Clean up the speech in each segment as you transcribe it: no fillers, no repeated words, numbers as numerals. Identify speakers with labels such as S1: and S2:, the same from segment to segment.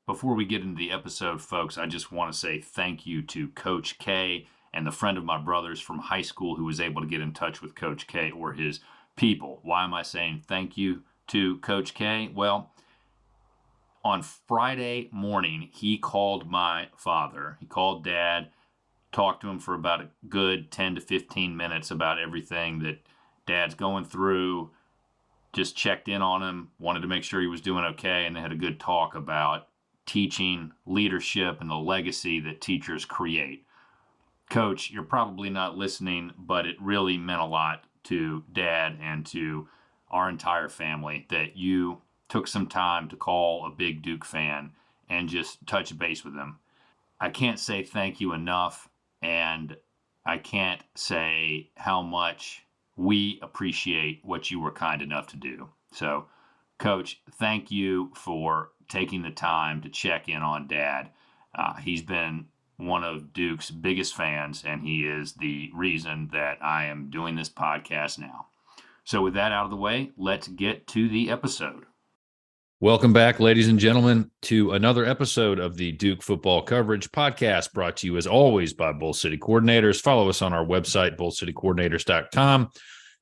S1: Before we get into the episode, folks, I just want to say thank you to Coach K and the friend of my brother's from high school who was able to get in touch with Coach K or his people. Why am I saying thank you to Coach K? Well, on Friday morning, he called my father. He called Dad, talked to him for about a good 10 to 15 minutes about everything that Dad's going through, just checked in on him, wanted to make sure he was doing okay, and they had a good talk about teaching, leadership, and the legacy that teachers create. Coach, you're probably not listening, but it really meant a lot to Dad and to our entire family that you took some time to call a big Duke fan and just touch base with him. I can't say thank you enough, and I can't say how much we appreciate what you were kind enough to do. So, Coach, thank you for taking the time to check in on Dad. He's been one of Duke's biggest fans, and he is the reason that I am doing this podcast now. So with that out of the way, let's get to the episode. Welcome back, ladies and gentlemen, to another episode of the Duke Football Coverage Podcast, brought to you as always by Bull City Coordinators. Follow us on our website, bullcitycoordinators.com.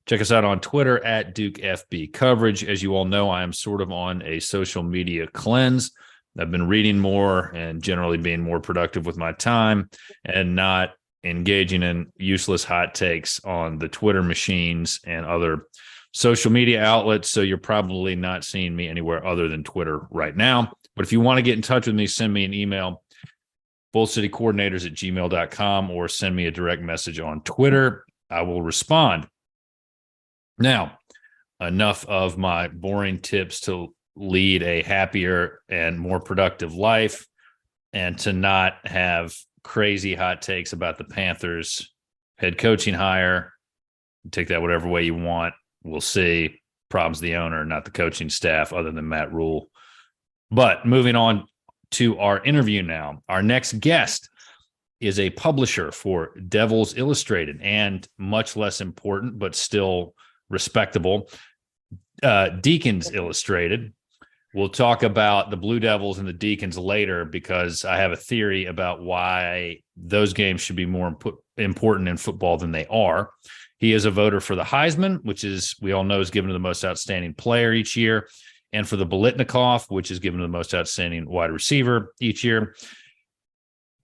S1: Check us out on Twitter at DukeFB Coverage. As you all know, I am sort of on a social media cleanse. I've been reading more and generally being more productive with my time and not engaging in useless hot takes on the Twitter machines and other social media outlets. So you're probably not seeing me anywhere other than Twitter right now. But if you want to get in touch with me, send me an email, bullcitycoordinators@gmail.com, or send me a direct message on Twitter. I will respond. Now, enough of my boring tips to lead a happier and more productive life and to not have crazy hot takes about the Panthers head coaching hire. Take that whatever way you want. We'll see. Problem's the owner, not the coaching staff, other than Matt Rule. But moving on to our interview now. Our next guest is a publisher for Devils Illustrated, and much less important, but still respectable, Deacons Illustrated. We'll talk about the Blue Devils and the Deacons later because I have a theory about why those games should be more important in football than they are. He is a voter for the Heisman, which is, we all know, is given to the most outstanding player each year, and for the Biletnikoff, which is given to the most outstanding wide receiver each year.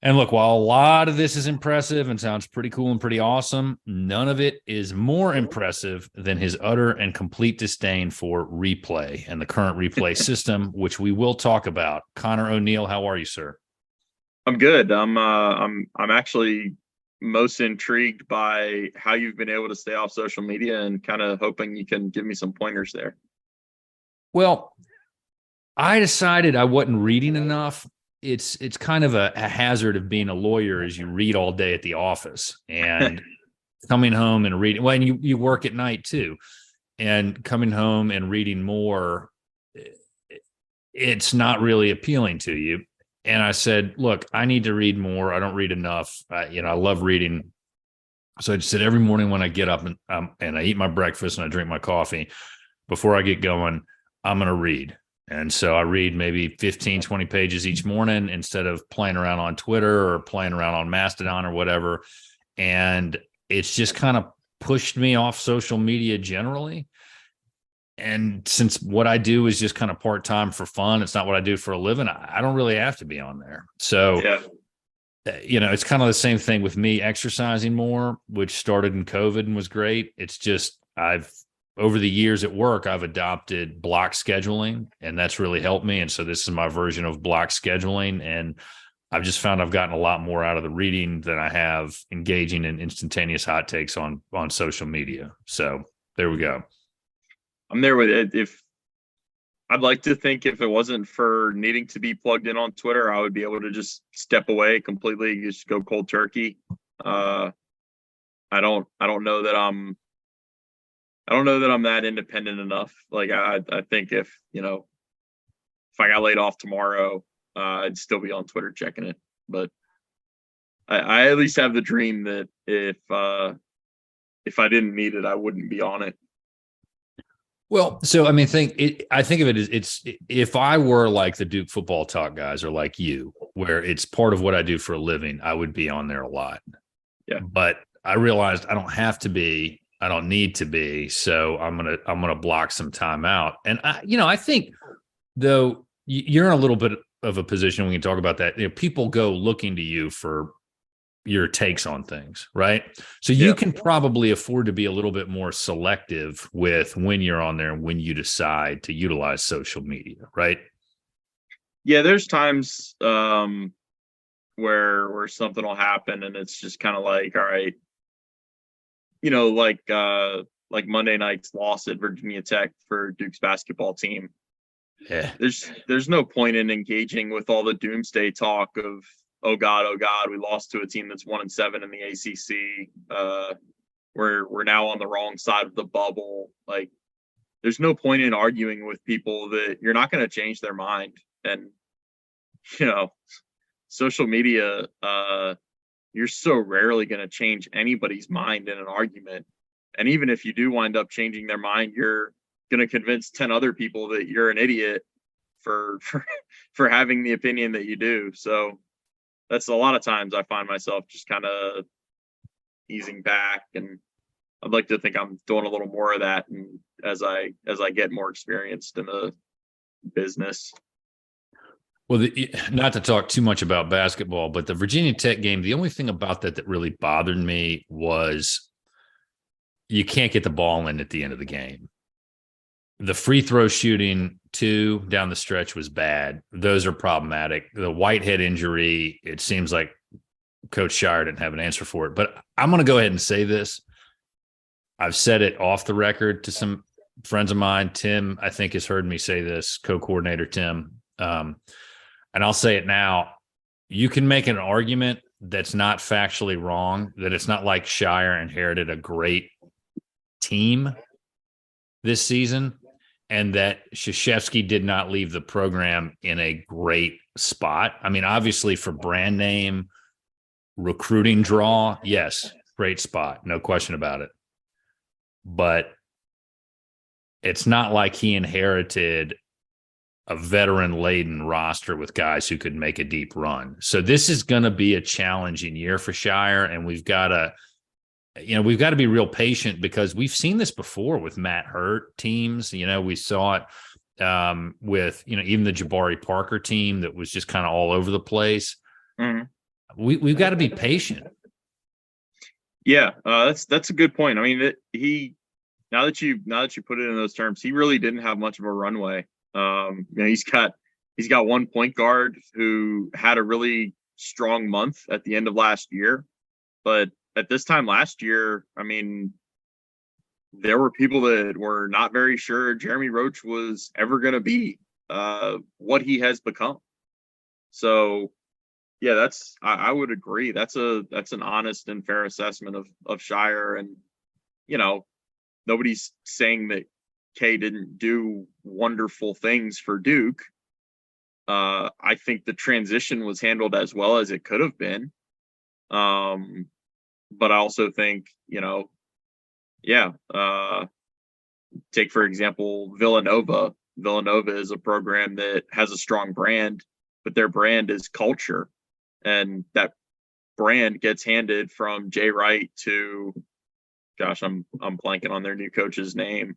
S1: And look, while a lot of this is impressive and sounds pretty cool and pretty awesome, none of it is more impressive than his utter and complete disdain for replay and the current replay system, which we will talk about. Conor O'Neill, how are you, sir?
S2: I'm good. I'm actually most intrigued by how you've been able to stay off social media, and kind of hoping you can give me some pointers there.
S1: Well, I decided I wasn't reading enough. It's kind of a hazard of being a lawyer is you read all day at the office and coming home and reading. Well, and you work at night too, and coming home and reading more, it's not really appealing to you. And I said, look, I need to read more. I don't read enough. I love reading. So I just said every morning when I get up and I eat my breakfast and I drink my coffee, before I get going, I'm going to read. And so I read maybe 15, 20 pages each morning instead of playing around on Twitter or playing around on Mastodon or whatever. And it's just kind of pushed me off social media generally. And since what I do is just kind of part-time for fun, it's not what I do for a living, I don't really have to be on there. So,
S2: Yeah.
S1: It's kind of the same thing with me exercising more, which started in COVID and was great. It's just over the years at work, I've adopted block scheduling, and that's really helped me. And so this is my version of block scheduling. And I've just found I've gotten a lot more out of the reading than I have engaging in instantaneous hot takes on social media. So there we go.
S2: I'm there with it. If I'd like to think if it wasn't for needing to be plugged in on Twitter, I would be able to just step away completely, just go cold turkey. I don't know that I'm that independent enough. Like I think if I got laid off tomorrow, I'd still be on Twitter checking it. But I at least have the dream that if I didn't need it, I wouldn't be on it.
S3: Well, so I mean, I think of it as if I were like the Duke football talk guys or like you, where it's part of what I do for a living, I would be on there a lot.
S2: Yeah.
S3: But I realized I don't have to be, I don't need to be. So I'm gonna block some time out. And I think though you're in a little bit of a position, we can talk about that. People go looking to you for your takes on things, right? So you can probably afford to be a little bit more selective with when you're on there and when you decide to utilize social media, right?
S2: Yeah, there's times where something will happen and it's just kind of like, all right, like Monday night's loss at Virginia Tech for Duke's basketball team.
S3: Yeah.
S2: There's no point in engaging with all the doomsday talk of, oh God, we lost to a team that's 1-7 in the ACC. We're now on the wrong side of the bubble. Like, there's no point in arguing with people that you're not going to change their mind. And, social media, you're so rarely going to change anybody's mind in an argument. And even if you do wind up changing their mind, you're going to convince 10 other people that you're an idiot for having the opinion that you do. So that's a lot of times I find myself just kind of easing back, and I'd like to think I'm doing a little more of that, and as I get more experienced in the business.
S3: Well, not to talk too much about basketball, but the Virginia Tech game, the only thing about that really bothered me was you can't get the ball in at the end of the game. The free throw shooting, too, down the stretch was bad. Those are problematic. The Whitehead injury, it seems like Coach Scheyer didn't have an answer for it. But I'm going to go ahead and say this. I've said it off the record to some friends of mine. Tim, I think, has heard me say this, co-coordinator Tim. And I'll say it now. You can make an argument that's not factually wrong, that it's not like Scheyer inherited a great team this season, and that Krzyzewski did not leave the program in a great spot. I mean, obviously for brand name, recruiting draw, yes, great spot, no question about it. But it's not like he inherited a veteran-laden roster with guys who could make a deep run. So this is going to be a challenging year for Scheyer, and we've got to be real patient, because we've seen this before with Matt Hurt teams. We saw it with, even the Jabari Parker team that was just kind of all over the place. Mm-hmm. We've got to be patient.
S2: Yeah, that's a good point. I mean, now that you put it in those terms, he really didn't have much of a runway. He's got one point guard who had a really strong month at the end of last year, but at this time last year, I mean, there were people that were not very sure Jeremy Roach was ever going to be what he has become. So, yeah, I would agree. That's an honest and fair assessment of Scheyer. And, nobody's saying that K didn't do wonderful things for Duke. I think the transition was handled as well as it could have been. But I also think, take, for example, Villanova. Villanova is a program that has a strong brand, but their brand is culture. And that brand gets handed from Jay Wright to, gosh, I'm blanking on their new coach's name.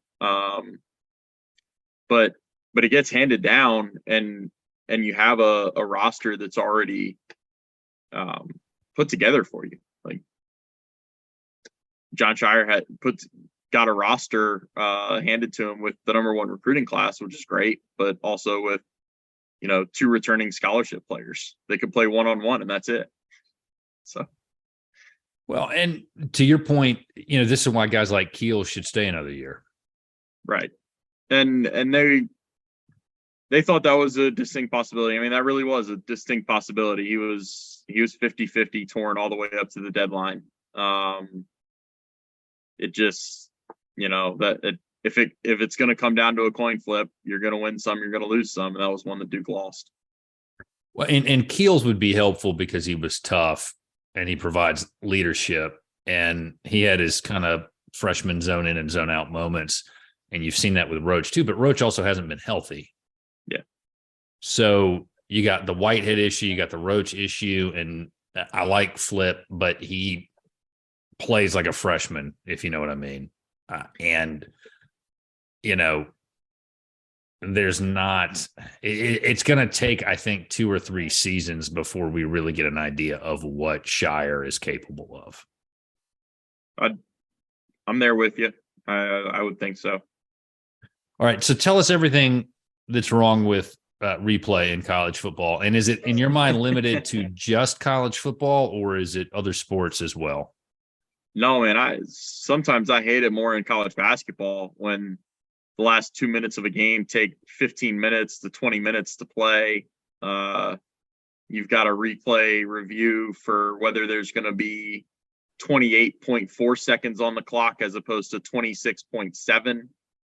S2: But it gets handed down, and you have a roster that's already put together for you. Like, John Scheyer got a roster handed to him with the number one recruiting class, which is great, but also with, 2 returning scholarship players. They could play one-on-one, and that's it. So,
S3: well, and to your point, this is why guys like Keel should stay another year.
S2: Right. And they thought that was a distinct possibility. I mean, that really was a distinct possibility. He was 50-50 torn all the way up to the deadline. It just, if it's going to come down to a coin flip, you're going to win some, you're going to lose some. And that was one that Duke lost.
S3: Well, and Keels would be helpful because he was tough and he provides leadership, and he had his kind of freshman zone in and zone out moments. And you've seen that with Roach too, but Roach also hasn't been healthy.
S2: Yeah.
S3: So you got the Whitehead issue, you got the Roach issue, and I like Flip, but he plays like a freshman, if you know what I mean. And, you know, there's not, it's going to take, I think, 2 or 3 seasons before we really get an idea of what Scheyer is capable of.
S2: I'm there with you. I would think so.
S3: All right. So tell us everything that's wrong with replay in college football. And is it, in your mind, limited to just college football, or is it other sports as well?
S2: No, man. Sometimes I hate it more in college basketball when the last 2 minutes of a game take 15 minutes to 20 minutes to play. You've got a replay review for whether there's going to be 28.4 seconds on the clock as opposed to 26.7.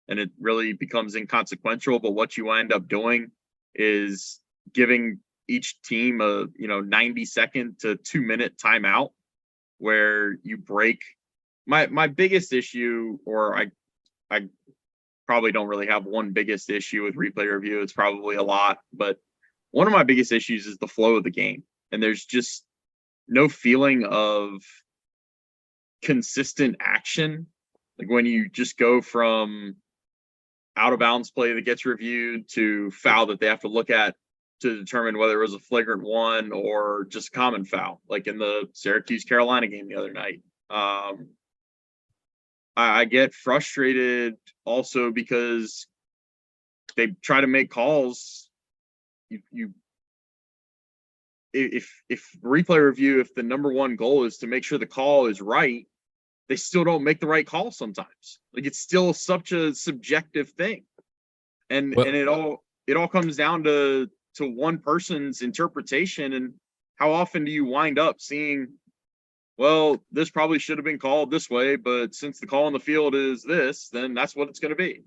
S2: And it really becomes inconsequential. But what you end up doing is giving each team a 90-second to 2-minute timeout where you break. My biggest issue, or I probably don't really have one biggest issue with replay review. It's probably a lot, but one of my biggest issues is the flow of the game. And there's just no feeling of consistent action. Like when you just go from out of bounds play that gets reviewed to foul that they have to look at to determine whether it was a flagrant one or just common foul, like in the Syracuse-Carolina game the other night. I get frustrated also because they try to make calls. If replay review, if the number one goal is to make sure the call is right, they still don't make the right call sometimes. Like it's still such a subjective thing. And it all comes down to one person's interpretation. And how often do you wind up seeing, well, this probably should have been called this way, but since the call on the field is this, then that's what it's going to be.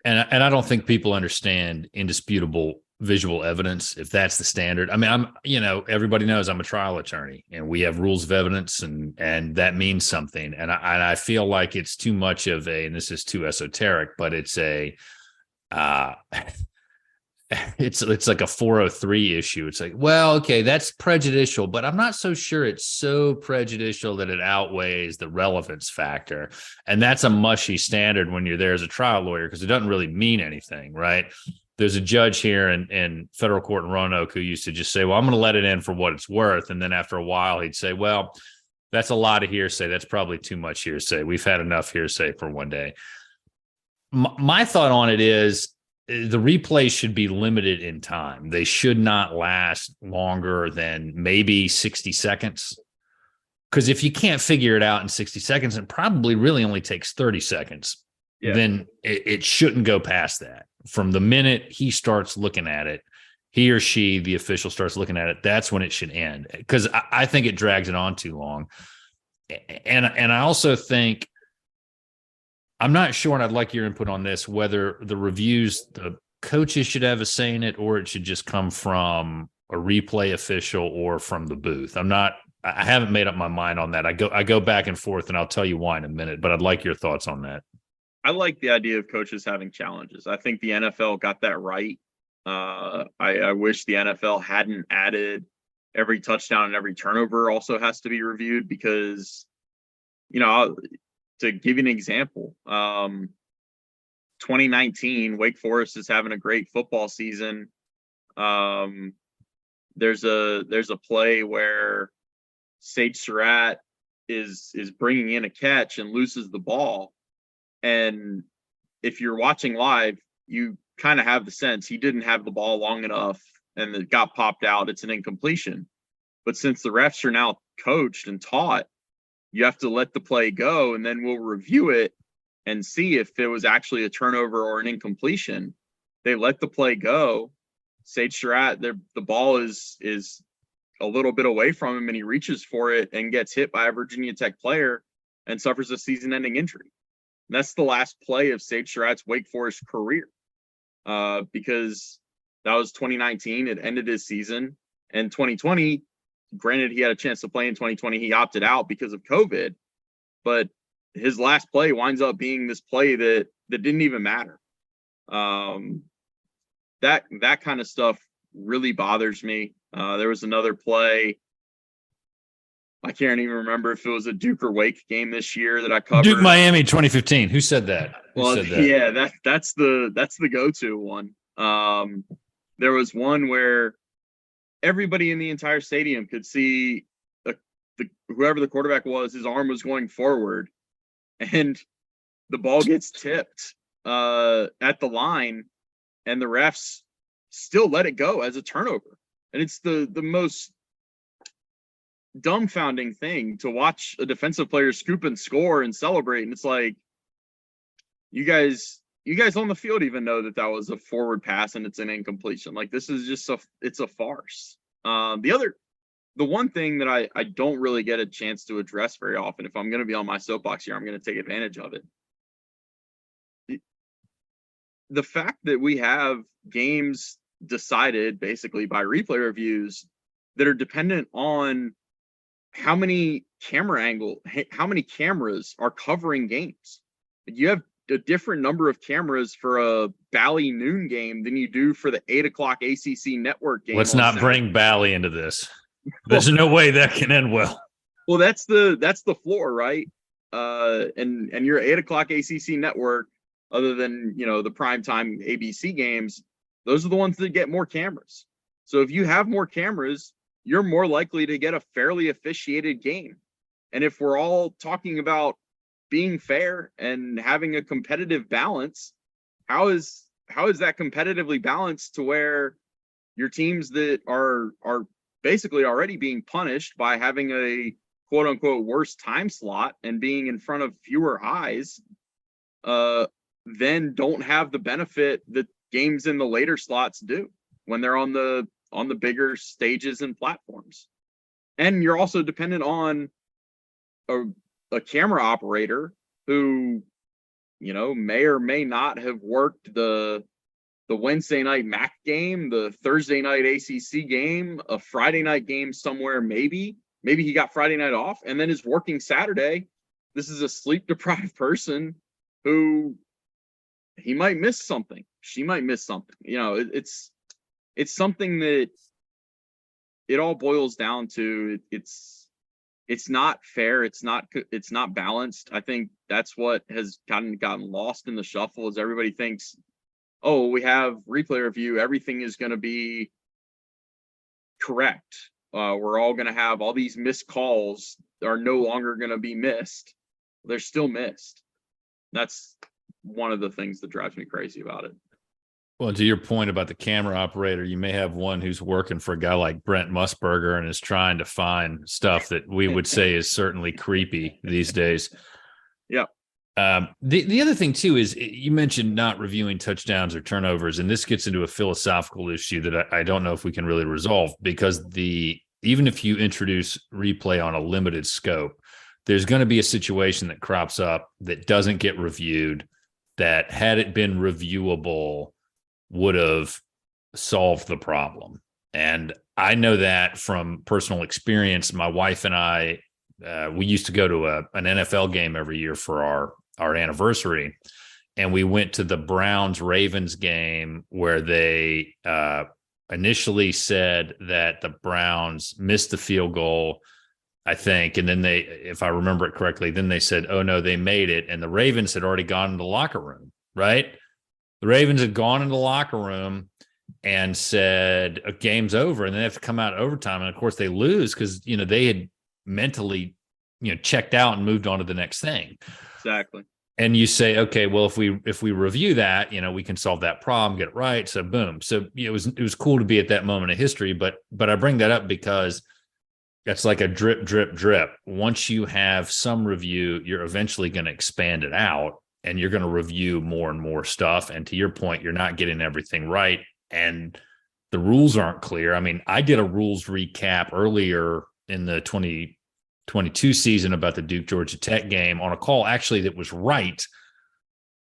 S3: And I don't think people understand indisputable visual evidence, if that's the standard. I mean, everybody knows I'm a trial attorney and we have rules of evidence and that means something. And I feel like it's too much of and this is too esoteric, but it's it's like a 403 issue. It's like, well, okay, that's prejudicial, but I'm not so sure it's so prejudicial that it outweighs the relevance factor. And that's a mushy standard when you're there as a trial lawyer, because it doesn't really mean anything, right? There's a judge here in federal court in Roanoke who used to just say, well, I'm going to let it in for what it's worth. And then after a while, he'd say, well, that's a lot of hearsay. That's probably too much hearsay. We've had enough hearsay for one day. My thought on it is the replays should be limited in time. They should not last longer than maybe 60 seconds. Because if you can't figure it out in 60 seconds, it probably really only takes 30 seconds. Yeah. Then it shouldn't go past that. From the minute he starts looking at it, he or she, the official, starts looking at it, that's when it should end. Because I think it drags it on too long. And I also think, I'm not sure, and I'd like your input on this, whether the reviews, the coaches should have a say in it, or it should just come from a replay official or from the booth. I haven't made up my mind on that. I go back and forth, and I'll tell you why in a minute, but I'd like your thoughts on that.
S2: I like the idea of coaches having challenges. I think the NFL got that right. I wish the NFL hadn't added every touchdown and every turnover also has to be reviewed because, to give you an example, 2019, Wake Forest is having a great football season. There's a play where Sage Surratt is bringing in a catch and loses the ball. And if you're watching live, you kind of have the sense he didn't have the ball long enough and it got popped out. It's an incompletion. But since the refs are now coached and taught, you have to let the play go, and then we'll review it and see if it was actually a turnover or an incompletion. They let the play go. Sage Surratt, the ball is a little bit away from him, and he reaches for it and gets hit by a Virginia Tech player and suffers a season-ending injury. And that's the last play of Sage Surratt's Wake Forest career, because that was 2019. It ended his season. And 2020, granted, he had a chance to play in 2020. He opted out because of COVID. But his last play winds up being this play that that didn't even matter. That kind of stuff really bothers me. There was another play. I can't even remember if it was a Duke or Wake game this year that I covered.
S3: Duke Miami 2015. Who said that?
S2: Yeah, that's the go-to one. There was one where everybody in the entire stadium could see whoever the quarterback was, his arm was going forward, and the ball gets tipped at the line, and the refs still let it go as a turnover. And it's the most dumbfounding thing to watch a defensive player scoop and score and celebrate. And it's like, you guys on the field even know that was a forward pass and it's an incompletion. Like, this is just it's a farce. The one thing that I don't really get a chance to address very often, if I'm going to be on my soapbox here, I'm going to take advantage of it. The fact that we have games decided basically by replay reviews that are dependent on how many cameras are covering games. You have a different number of cameras for a Bally noon game than you do for the 8:00 ACC network game.
S3: Let's not bring Bally into this. There's no way that can end well.
S2: Well, that's the floor, right? And your 8:00 ACC network, other than, the primetime ABC games, those are the ones that get more cameras. So if you have more cameras, you're more likely to get a fairly officiated game. And if we're all talking about being fair and having a competitive balance, how is that competitively balanced to where your teams that are basically already being punished by having a quote unquote worse time slot and being in front of fewer highs, then don't have the benefit that games in the later slots do when they're on the bigger stages and platforms. And you're also dependent on a camera operator who, may or may not have worked the Wednesday night MAC game, the Thursday night ACC game, a Friday night game somewhere. Maybe he got Friday night off and then is working Saturday. This is a sleep deprived person who, he might miss something. She might miss something. It's something that it all boils down to. It's not fair. It's not balanced. I think that's what has gotten lost in the shuffle, is everybody thinks, oh, we have replay review, everything is going to be correct. We're all going to have all these missed calls are no longer going to be missed. They're still missed. That's one of the things that drives me crazy about it.
S3: Well, to your point about the camera operator, you may have one who's working for a guy like Brent Musburger and is trying to find stuff that we would say is certainly creepy these days.
S2: Yeah.
S3: The other thing too is you mentioned not reviewing touchdowns or turnovers, and this gets into a philosophical issue that I don't know if we can really resolve, because even if you introduce replay on a limited scope, there's going to be a situation that crops up that doesn't get reviewed, that had it been reviewable would have solved the problem. And I know that from personal experience. My wife and I, we used to go to an NFL game every year for our anniversary. And we went to the Browns-Ravens game where they initially said that the Browns missed the field goal, I think. And then they, if I remember it correctly, then they said, oh no, they made it. And the Ravens had already gone into the locker room, right? The Ravens had gone into the locker room and said, game's over. And then they have to come out overtime. And of course they lose because, they had mentally, checked out and moved on to the next thing.
S2: Exactly.
S3: And you say, okay, well, if we review that, we can solve that problem, get it right. So boom. So it was cool to be at that moment of history. But I bring that up because that's like a drip, drip, drip. Once you have some review, you're eventually going to expand it out and you're going to review more and more stuff. And to your point, you're not getting everything right. And the rules aren't clear. I mean, I did a rules recap earlier in the 2022 season about the Duke Georgia Tech game on a call actually that was right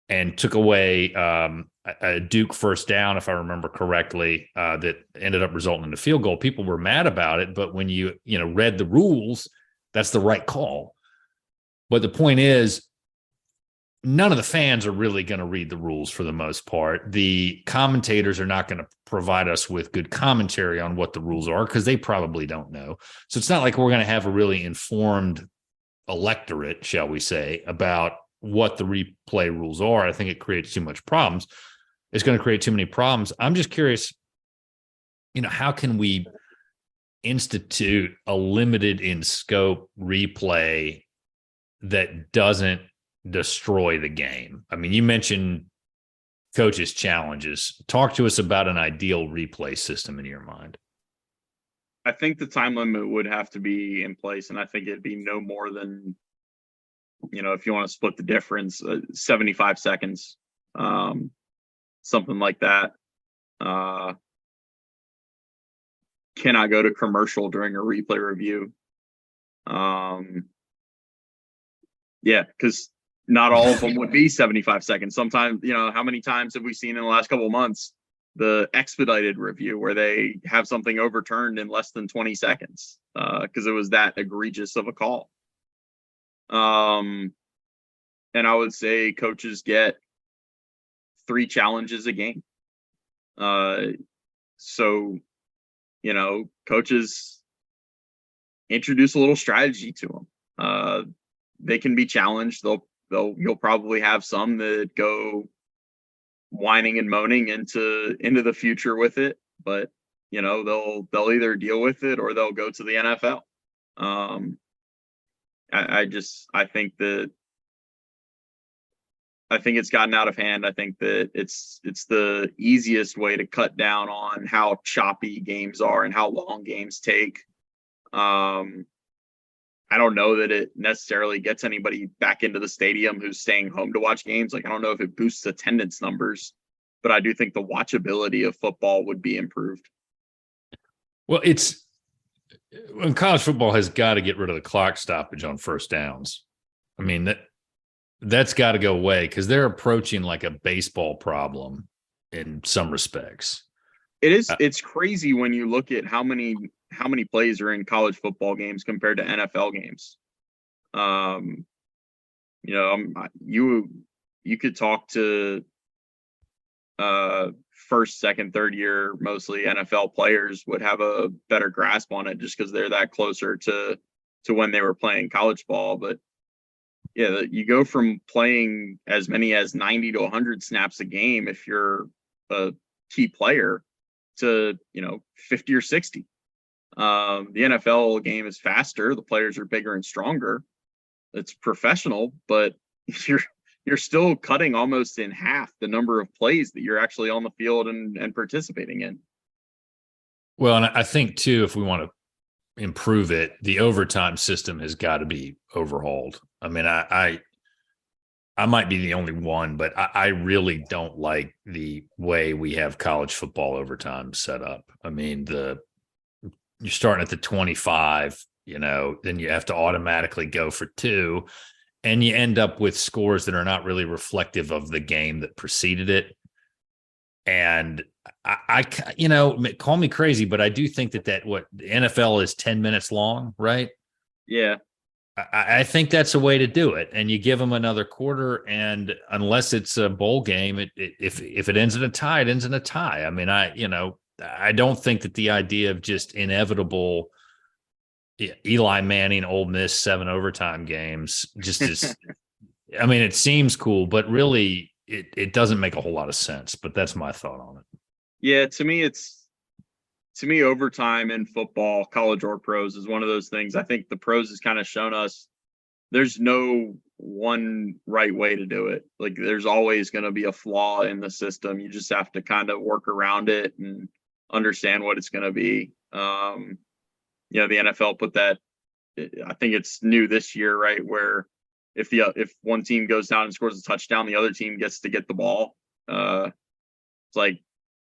S3: and took away a Duke first down, if I remember correctly, that ended up resulting in a field goal. People were mad about it, but when you read the rules, that's the right call. But the point is, none of the fans are really going to read the rules for the most part. The commentators are not going to provide us with good commentary on what the rules are because they probably don't know. So it's not like we're going to have a really informed electorate, shall we say, about what the replay rules are. I think it creates too much problems. It's going to create too many problems. I'm just curious, how can we institute a limited in scope replay that doesn't destroy the game? I mean, you mentioned coaches' challenges. Talk to us about an ideal replay system in your mind.
S2: I think the time limit would have to be in place, and I think it'd be no more than, if you want to split the difference, 75 seconds, something like that. Cannot go to commercial during a replay review. Because not all of them would be 75 seconds. Sometimes, how many times have we seen in the last couple of months the expedited review where they have something overturned in less than 20 seconds because it was that egregious of a call. And I would say coaches get 3 challenges a game. So, coaches introduce a little strategy to them. They can be challenged. You'll probably have some that go whining and moaning into the future with it, but they'll either deal with it or they'll go to the NFL. I think it's gotten out of hand. I think that it's the easiest way to cut down on how choppy games are and how long games take. I don't know that it necessarily gets anybody back into the stadium who's staying home to watch games. Like, I don't know if it boosts attendance numbers, but I do think the watchability of football would be improved.
S3: Well, when college football has got to get rid of the clock stoppage on first downs. I mean, that's got to go away because they're approaching like a baseball problem in some respects.
S2: It is. It's crazy when you look at how many plays are in college football games compared to NFL games. You could talk to first, second, third year, mostly NFL players would have a better grasp on it just because they're that closer to when they were playing college ball. But yeah, you go from playing as many as 90 to 100 snaps a game if you're a key player to 50 or 60. The NFL game is faster. The players are bigger and stronger. It's professional, but you're still cutting almost in half the number of plays that you're actually on the field and participating in.
S3: Well, and I think too, if we want to improve it, the overtime system has got to be overhauled. I mean, I might be the only one, but I really don't like the way we have college football overtime set up. I mean, you're starting at the 25, then you have to automatically go for 2, and you end up with scores that are not really reflective of the game that preceded it. And I call me crazy, but I do think that what the NFL is 10 minutes long, right?
S2: Yeah.
S3: I think that's a way to do it. And you give them another quarter, and unless it's a bowl game, if it ends in a tie, it ends in a tie. I mean, I don't think that the idea of just inevitable Eli Manning, Ole Miss 7 overtime games just is. I mean, it seems cool, but really, it doesn't make a whole lot of sense. But that's my thought on it.
S2: Yeah, to me, overtime in football, college or pros, is one of those things. I think the pros has kind of shown us there's no one right way to do it. Like, there's always going to be a flaw in the system. You just have to kind of work around it and understand what it's going to be. The NFL put that, I think it's new this year, right? Where if one team goes down and scores a touchdown, the other team gets to get the ball. It's like,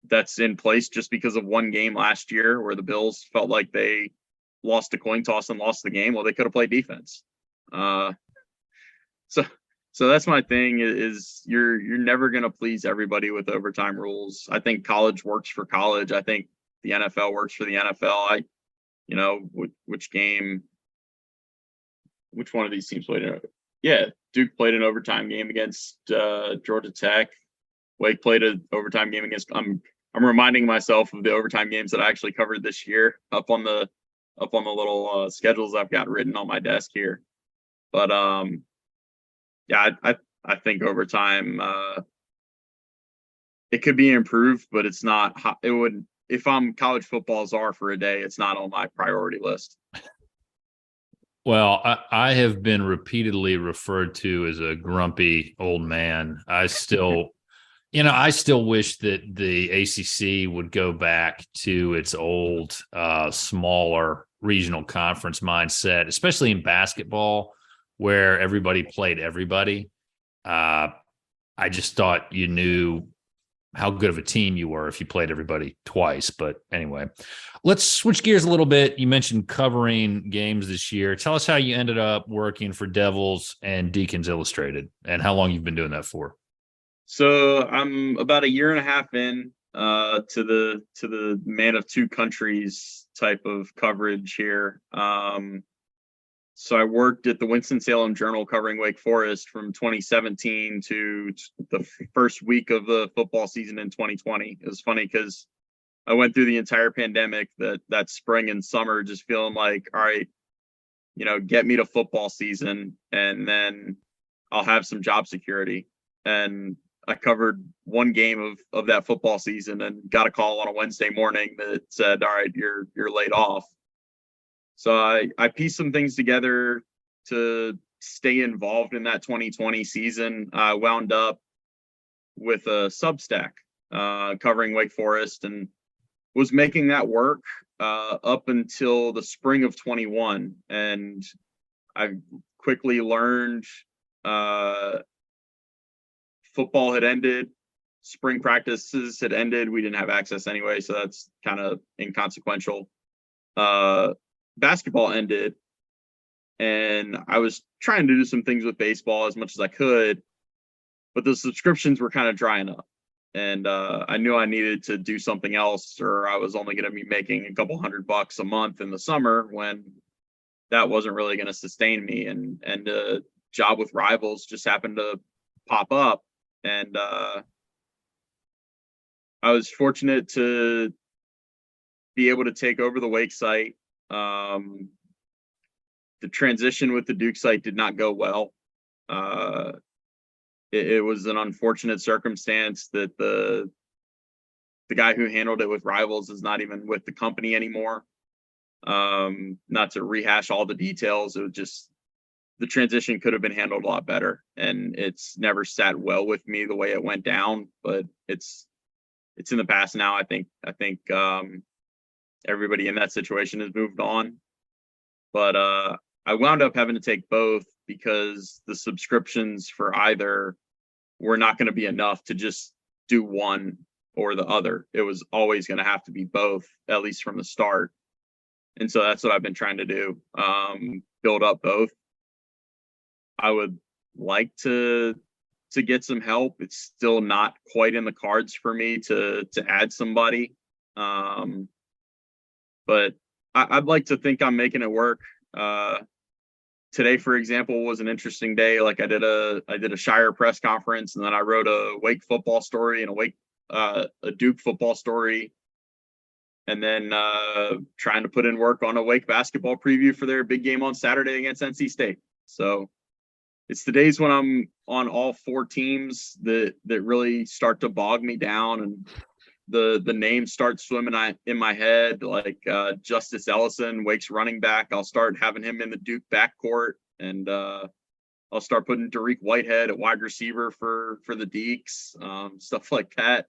S2: that's in place just because of one game last year where the Bills felt like they lost a coin toss and lost the game. Well, they could have played defense. So that's my thing is you're never going to please everybody with overtime rules. I think college works for college. I think the NFL works for the NFL. Which one of these teams played? Yeah, Duke played an overtime game against Georgia Tech. Wake played an overtime game against. I'm reminding myself of the overtime games that I actually covered this year up on the little schedules I've got written on my desk here. But yeah, I think overtime it could be improved, but it's not. It would, if I'm college football czar for a day, it's not on my priority list.
S3: Well, I have been repeatedly referred to as a grumpy old man. I still wish that the ACC would go back to its old, smaller regional conference mindset, especially in basketball, where everybody played everybody. I just thought you knew how good of a team you were if you played everybody twice. But anyway, let's switch gears a little bit. You mentioned covering games this year. Tell us how you ended up working for Devils and Deacons Illustrated and how long you've been doing that for.
S2: So I'm about a year and a half in to the man of two countries type of coverage here. So I worked at the Winston-Salem Journal covering Wake Forest from 2017 to the first week of the football season in 2020. It was funny because I went through the entire pandemic that spring and summer just feeling like, all right, get me to football season and then I'll have some job security. And I covered one game of that football season and got a call on a Wednesday morning that said, all right, you're laid off. So I pieced some things together to stay involved in that 2020 season. I wound up with a Substack covering Wake Forest and was making that work up until the spring of 21. And I quickly learned football had ended, spring practices had ended. We didn't have access anyway, so that's kind of inconsequential. Basketball ended, and I was trying to do some things with baseball as much as I could, but the subscriptions were kind of drying up. And I knew I needed to do something else, or I was only going to be making a couple $100 a month in the summer when that wasn't really going to sustain me. And a job with Rivals just happened to pop up. And I was fortunate to be able to take over the Wake site. The transition with the Duke site did not go well. It was an unfortunate circumstance that the guy who handled it with Rivals is not even with the company anymore. Not to rehash all the details, it was just the transition could have been handled a lot better, and it's never sat well with me the way it went down. But it's in the past now. I think everybody in that situation has moved on. But I wound up having to take both because the subscriptions for either were not going to be enough to just do one or the other. It was always going to have to be both, at least from the start. And so that's what I've been trying to do, build up both. I would like to get some help. It's still not quite in the cards for me to add somebody. But I'd like to think I'm making it work. Today, for example, was an interesting day. Like I did a Scheyer press conference, and then I wrote a Wake football story and a Duke football story, and then trying to put in work on a Wake basketball preview for their big game on Saturday against NC State. So it's the days when I'm on all four teams that really start to bog me down, and the names start swimming in my head, like Justice Ellison, Wake's running back. I'll start having him in the Duke backcourt, and I'll start putting Derek Whitehead at wide receiver for the Deeks, stuff like that.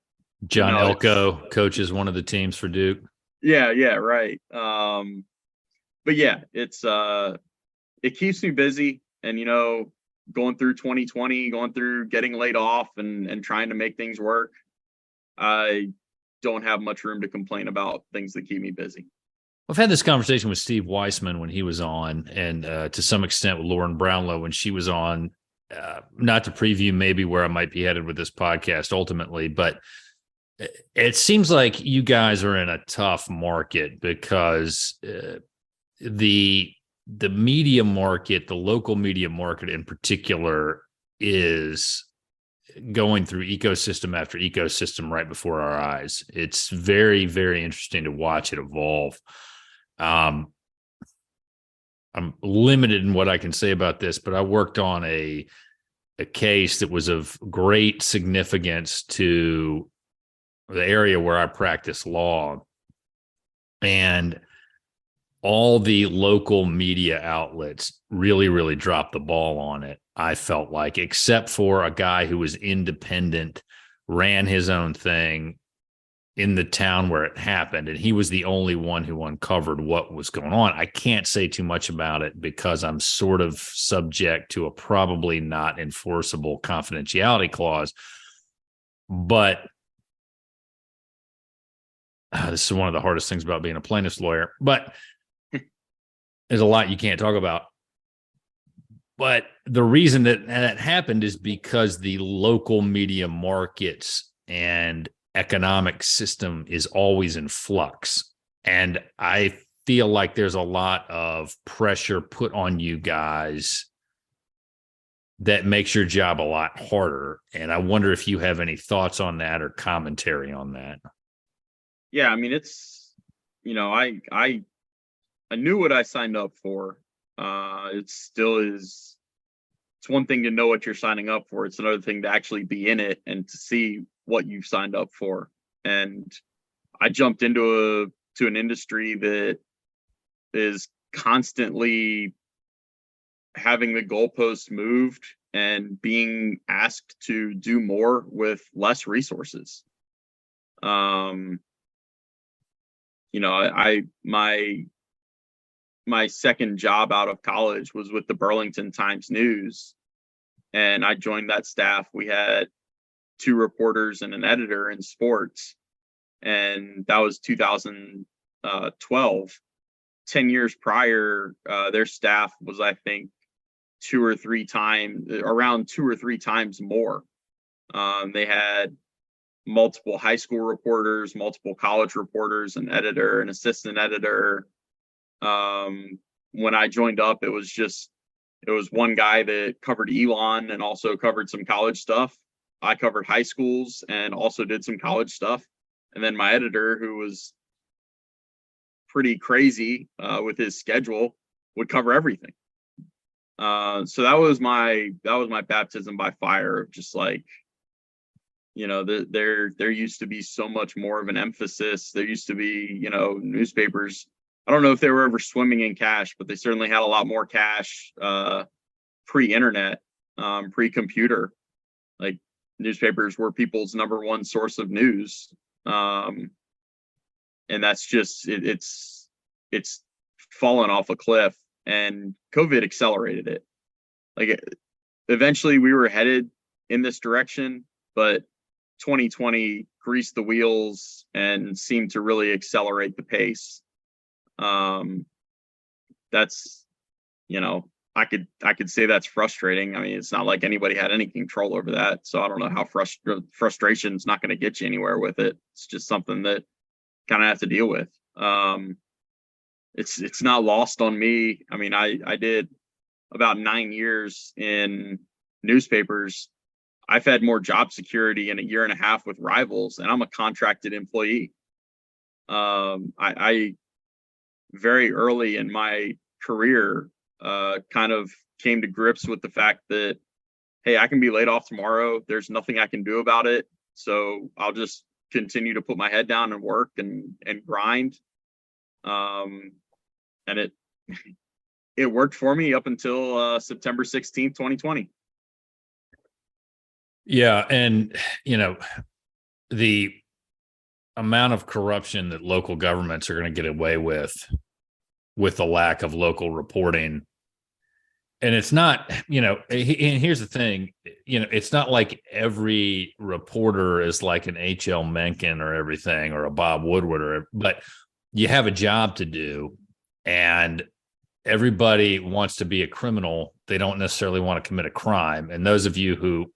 S3: John Elko coaches one of the teams for Duke.
S2: Yeah, right. But yeah, it keeps me busy, and going through 2020, going through getting laid off and trying to make things work, I don't have much room to complain about things that keep me busy.
S3: I've had this conversation with Steve Weissman when he was on, and to some extent with Lauren Brownlow when she was on, not to preview maybe where I might be headed with this podcast ultimately, but it seems like you guys are in a tough market because the the media market, the local media market in particular, is going through ecosystem after ecosystem right before our eyes. It's very, very interesting to watch it evolve. I'm limited in what I can say about this, but I worked on a case that was of great significance to the area where I practice law. And all the local media outlets really, really dropped the ball on it, I felt like, except for a guy who was independent, ran his own thing in the town where it happened. And he was the only one who uncovered what was going on. I can't say too much about it because I'm sort of subject to a probably not enforceable confidentiality clause. But this is one of the hardest things about being a plaintiff's lawyer. But there's a lot you can't talk about. But the reason that happened is because the local media markets and economic system is always in flux. And I feel like there's a lot of pressure put on you guys that makes your job a lot harder. And I wonder if you have any thoughts on that or commentary on that.
S2: Yeah, I mean, it's, I knew what I signed up for. It still is. It's one thing to know what you're signing up for. It's another thing to actually be in it and to see what you've signed up for. And I jumped into an industry that is constantly having the goalposts moved and being asked to do more with less resources. My second job out of college was with the Burlington Times News, and I joined that staff. We had 2 reporters and an editor in sports, and that was 2012. 10 years prior, their staff was, I think, around 2 or 3 times more. They had multiple high school reporters, multiple college reporters, an editor, an assistant editor. When I joined up, it was one guy that covered Elon and also covered some college stuff. I covered high schools and also did some college stuff. And then my editor, who was pretty crazy with his schedule, would cover everything. So that was my baptism by fire of just like, there used to be so much more of an emphasis. There used to be, newspapers. I don't know if they were ever swimming in cash, but they certainly had a lot more cash pre-internet, pre-computer. Like, newspapers were people's number one source of news. And that's just, it's fallen off a cliff, and COVID accelerated it. Like, eventually we were headed in this direction, but 2020 greased the wheels and seemed to really accelerate the pace. That's, I could say that's frustrating. I mean, it's not like anybody had any control over that. So I don't know how frustration is not going to get you anywhere with it. It's just something that kind of have to deal with. It's not lost on me. I mean, I did about 9 years in newspapers. I've had more job security in a year and a half with rivals, and I'm a contracted employee. I very early in my career kind of came to grips with the fact that, hey, I can be laid off tomorrow. There's nothing I can do about it. So I'll just continue to put my head down and work and grind. And it worked for me up until September 16th, 2020.
S3: Yeah. And, the amount of corruption that local governments are going to get away with the lack of local reporting. And it's not, and here's the thing, it's not like every reporter is like an H.L. Mencken or everything, or a Bob Woodward, but you have a job to do, and everybody wants to be a criminal. They don't necessarily want to commit a crime. And those of you who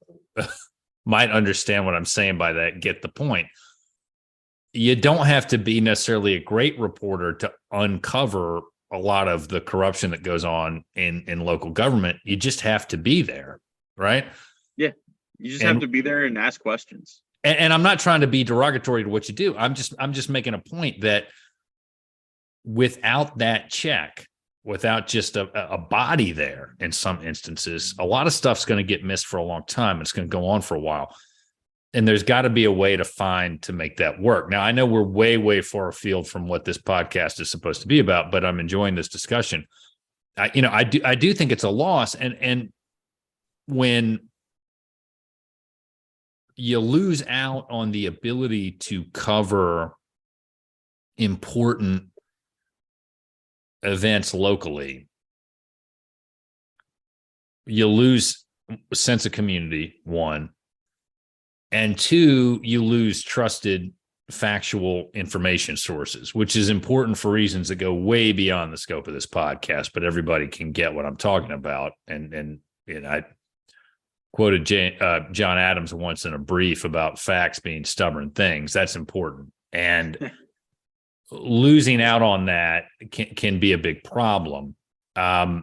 S3: might understand what I'm saying by that get the point. You don't have to be necessarily a great reporter to uncover a lot of the corruption that goes on in local government. You just have to be there, right?
S2: Yeah, you just have to be there and ask questions.
S3: And I'm not trying to be derogatory to what you do. I'm just making a point that without that check, without just a body there, in some instances, a lot of stuff's going to get missed for a long time. It's going to go on for a while. And there's got to be a way to make that work. Now, I know we're way, way far afield from what this podcast is supposed to be about, but I'm enjoying this discussion. I do think it's a loss. And when you lose out on the ability to cover important events locally, you lose a sense of community, one. And two, you lose trusted factual information sources, which is important for reasons that go way beyond the scope of this podcast, but everybody can get what I'm talking about. And I quoted John Adams once in a brief about facts being stubborn things. That's important. And losing out on that can be a big problem. I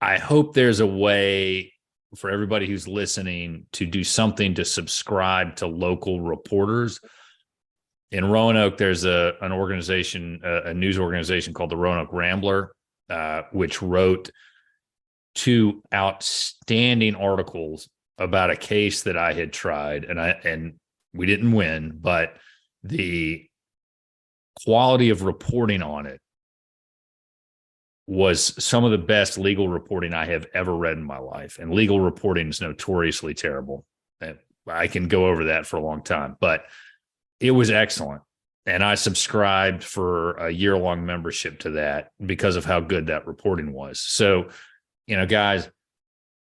S3: hope there's a way for everybody who's listening to do something to subscribe to local reporters. In Roanoke, there's an organization, a news organization called the Roanoke Rambler, which wrote 2 outstanding articles about a case that I had tried, and we didn't win, but the quality of reporting on it was some of the best legal reporting I have ever read in my life. And legal reporting is notoriously terrible. And I can go over that for a long time, but it was excellent. And I subscribed for a year-long membership to that because of how good that reporting was. So, guys,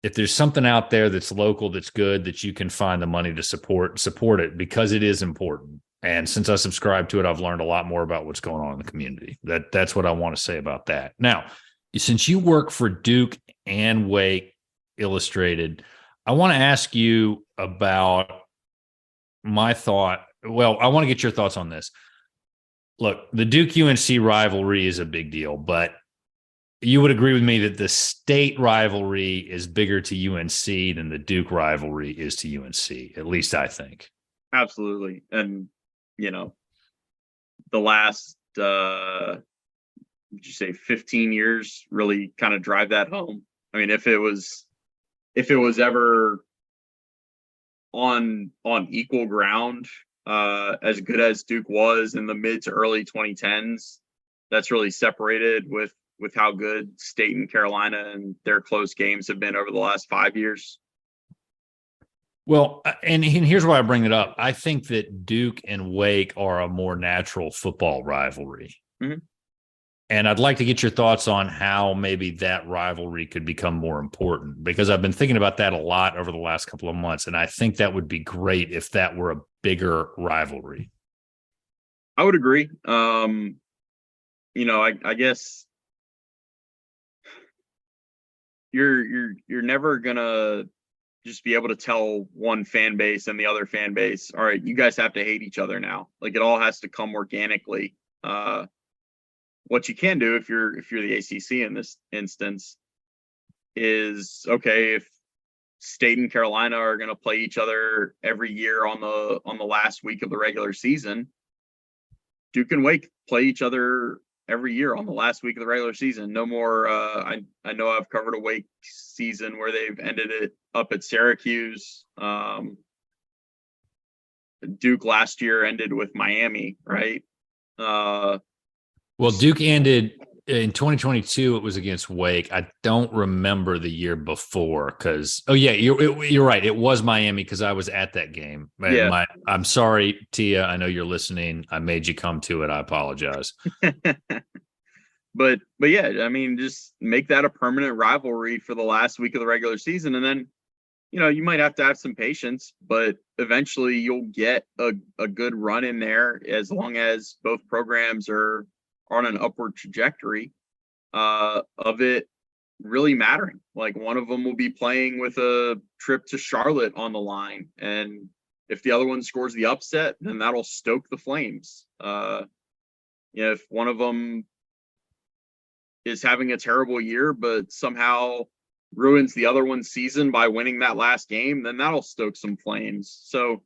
S3: if there's something out there that's local, that's good, that you can find the money to support it, because it is important. And since I subscribe to it, I've learned a lot more about what's going on in the community. That's what I want to say about that. Now, since you work for Duke and Wake Illustrated, I want to ask you about my thought. Well, I want to get your thoughts on this. Look, the Duke-UNC rivalry is a big deal, but you would agree with me that the state rivalry is bigger to UNC than the Duke rivalry is to UNC, at least I think.
S2: Absolutely. And the last, would you say 15 years really kind of drive that home. I mean, if it was ever on equal ground, as good as Duke was in the mid to early 2010s, that's really separated with how good State and Carolina and their close games have been over the last 5 years.
S3: Well, and here's why I bring it up. I think that Duke and Wake are a more natural football rivalry.
S2: Mm-hmm.
S3: And I'd like to get your thoughts on how maybe that rivalry could become more important, because I've been thinking about that a lot over the last couple of months. And I think that would be great if that were a bigger rivalry.
S2: I would agree. I guess you're never gonna just be able to tell one fan base and the other fan base, all right, you guys have to hate each other now. Like, it all has to come organically. What you can do if you're the ACC in this instance is, okay, if State and Carolina are going to play each other every year on the last week of the regular season, Duke and Wake play each other every year on the last week of the regular season. No more. I know I've covered a Wake season where they've ended it up at Syracuse. Duke last year ended with Miami, right?
S3: Well, Duke ended in 2022. It was against Wake. I don't remember the year before because, you're right. It was Miami because I was at that game.
S2: Yeah.
S3: I'm sorry, Tia. I know you're listening. I made you come to it. I apologize.
S2: But yeah, I mean, just make that a permanent rivalry for the last week of the regular season, and then you might have to have some patience, but eventually you'll get a good run in there as long as both programs are on an upward trajectory of it really mattering. Like, one of them will be playing with a trip to Charlotte on the line, and if the other one scores the upset, then that'll stoke the flames. If one of them is having a terrible year, but somehow ruins the other one's season by winning that last game, then that'll stoke some flames. So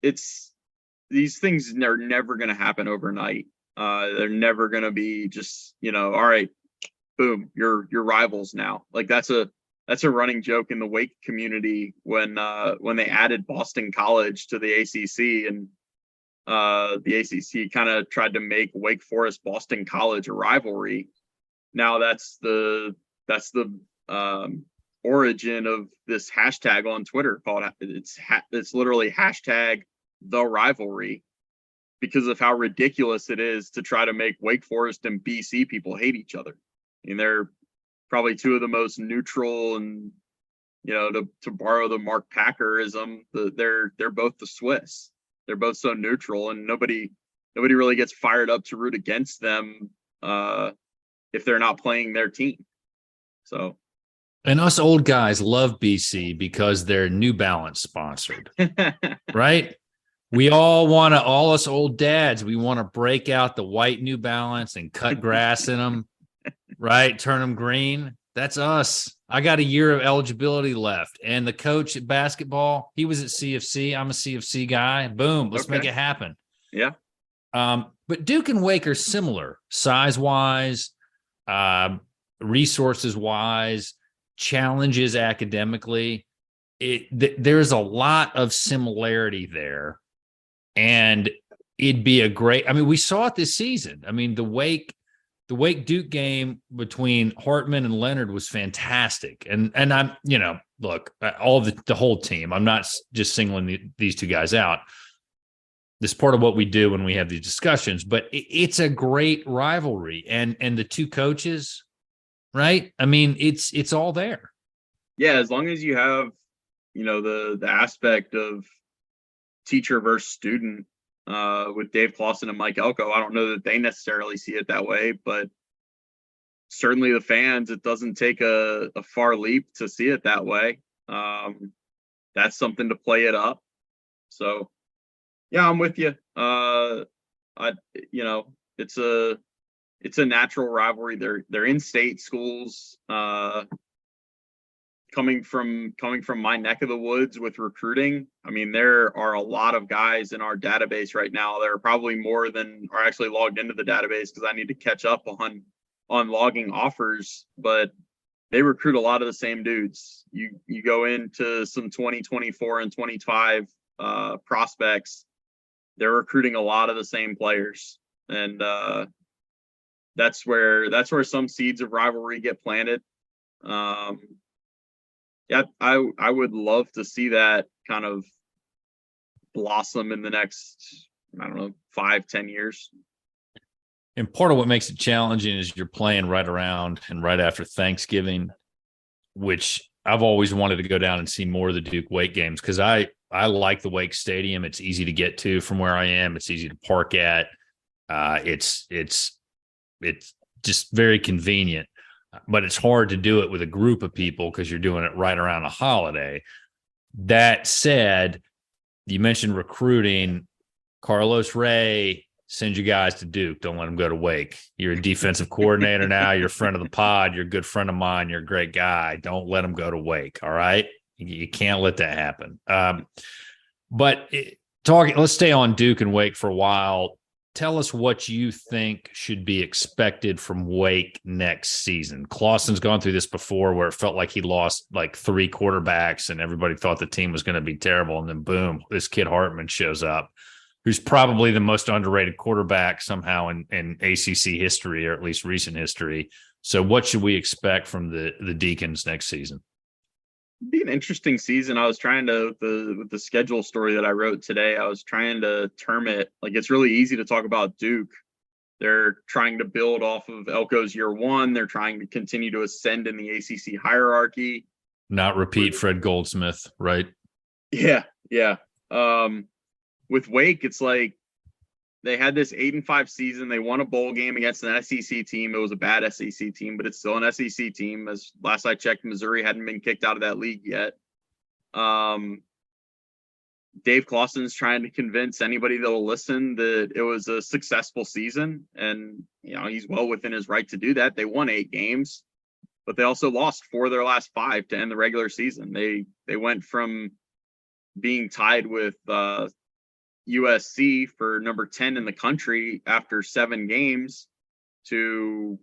S2: these things are never going to happen overnight. They're never going to be just, all right, boom, you're rivals now. Like that's a running joke in the Wake community when they added Boston College to the ACC, and the ACC kind of tried to make Wake Forest Boston College a rivalry. Now that's the origin of this hashtag on Twitter called it's literally hashtag the rivalry, because of how ridiculous it is to try to make Wake Forest and BC people hate each other. I mean, they're probably two of the most neutral, and to borrow the Mark Packerism, they're both the Swiss. They're both so neutral, and nobody really gets fired up to root against them if they're not playing their team. So,
S3: and us old guys love BC because they're New Balance sponsored, right? We all us old dads, we want to break out the white New Balance and cut grass in them, right? Turn them green. That's us. I got a year of eligibility left. And the coach at basketball, he was at CFC. I'm a CFC guy. Boom. Let's make it happen.
S2: Yeah.
S3: But Duke and Wake are similar size-wise, resources-wise, challenges academically. There's a lot of similarity there. And it'd be a great, we saw it this season. The Wake Duke game between Hartman and Leonard was fantastic. And I'm, look, all the whole team, I'm not just singling these two guys out. This is part of what we do when we have these discussions, but it's a great rivalry, and the two coaches, right? It's all there.
S2: Yeah. As long as you have, the aspect of teacher versus student, with Dave Clawson and Mike Elko. I don't know that they necessarily see it that way, but certainly the fans, it doesn't take a far leap to see it that way. That's something to play it up. So yeah, I'm with you. It's a natural rivalry. They're in-state schools. Coming from my neck of the woods with recruiting, there are a lot of guys in our database right now. There are probably more than are actually logged into the database, because I need to catch up on logging offers, but they recruit a lot of the same dudes. You go into some 2024 and 25 prospects, they're recruiting a lot of the same players. And that's where some seeds of rivalry get planted. Yeah, I would love to see that kind of blossom in the next, 5-10 years.
S3: And part of what makes it challenging is you're playing right around and right after Thanksgiving, which I've always wanted to go down and see more of the Duke Wake games, because I like the Wake Stadium. It's easy to get to from where I am. It's easy to park at. It's just very convenient. But it's hard to do it with a group of people because you're doing it right around a holiday. That said, you mentioned recruiting. Carlos Ray, send you guys to Duke. Don't let them go to Wake. You're a defensive coordinator now. You're a friend of the pod. You're a good friend of mine. You're a great guy. Don't let them go to Wake. All right? You can't let that happen. Let's stay on Duke and Wake for a while. Tell us what you think should be expected from Wake next season. Clawson's gone through this before, where it felt like he lost like 3 quarterbacks and everybody thought the team was going to be terrible. And then boom, this kid Hartman shows up, who's probably the most underrated quarterback somehow in ACC history, or at least recent history. So what should we expect from the Deacons next season?
S2: It'd be an interesting season. I was trying to, with the schedule story that I wrote today, I was trying to term it, like, it's really easy to talk about Duke. They're trying to build off of Elko's year one. They're trying to continue to ascend in the ACC hierarchy.
S3: Not repeat Fred Goldsmith, right?
S2: Yeah. With Wake, it's like they had this 8-5 season. They won a bowl game against an SEC team. It was a bad SEC team, but it's still an SEC team. As last I checked, Missouri hadn't been kicked out of that league yet. Dave Clawson's trying to convince anybody that will listen that it was a successful season. And, he's well within his right to do that. They won 8 games, but they also lost 4 of their last 5 to end the regular season. They went from being tied with USC for number 10 in the country after 7 games to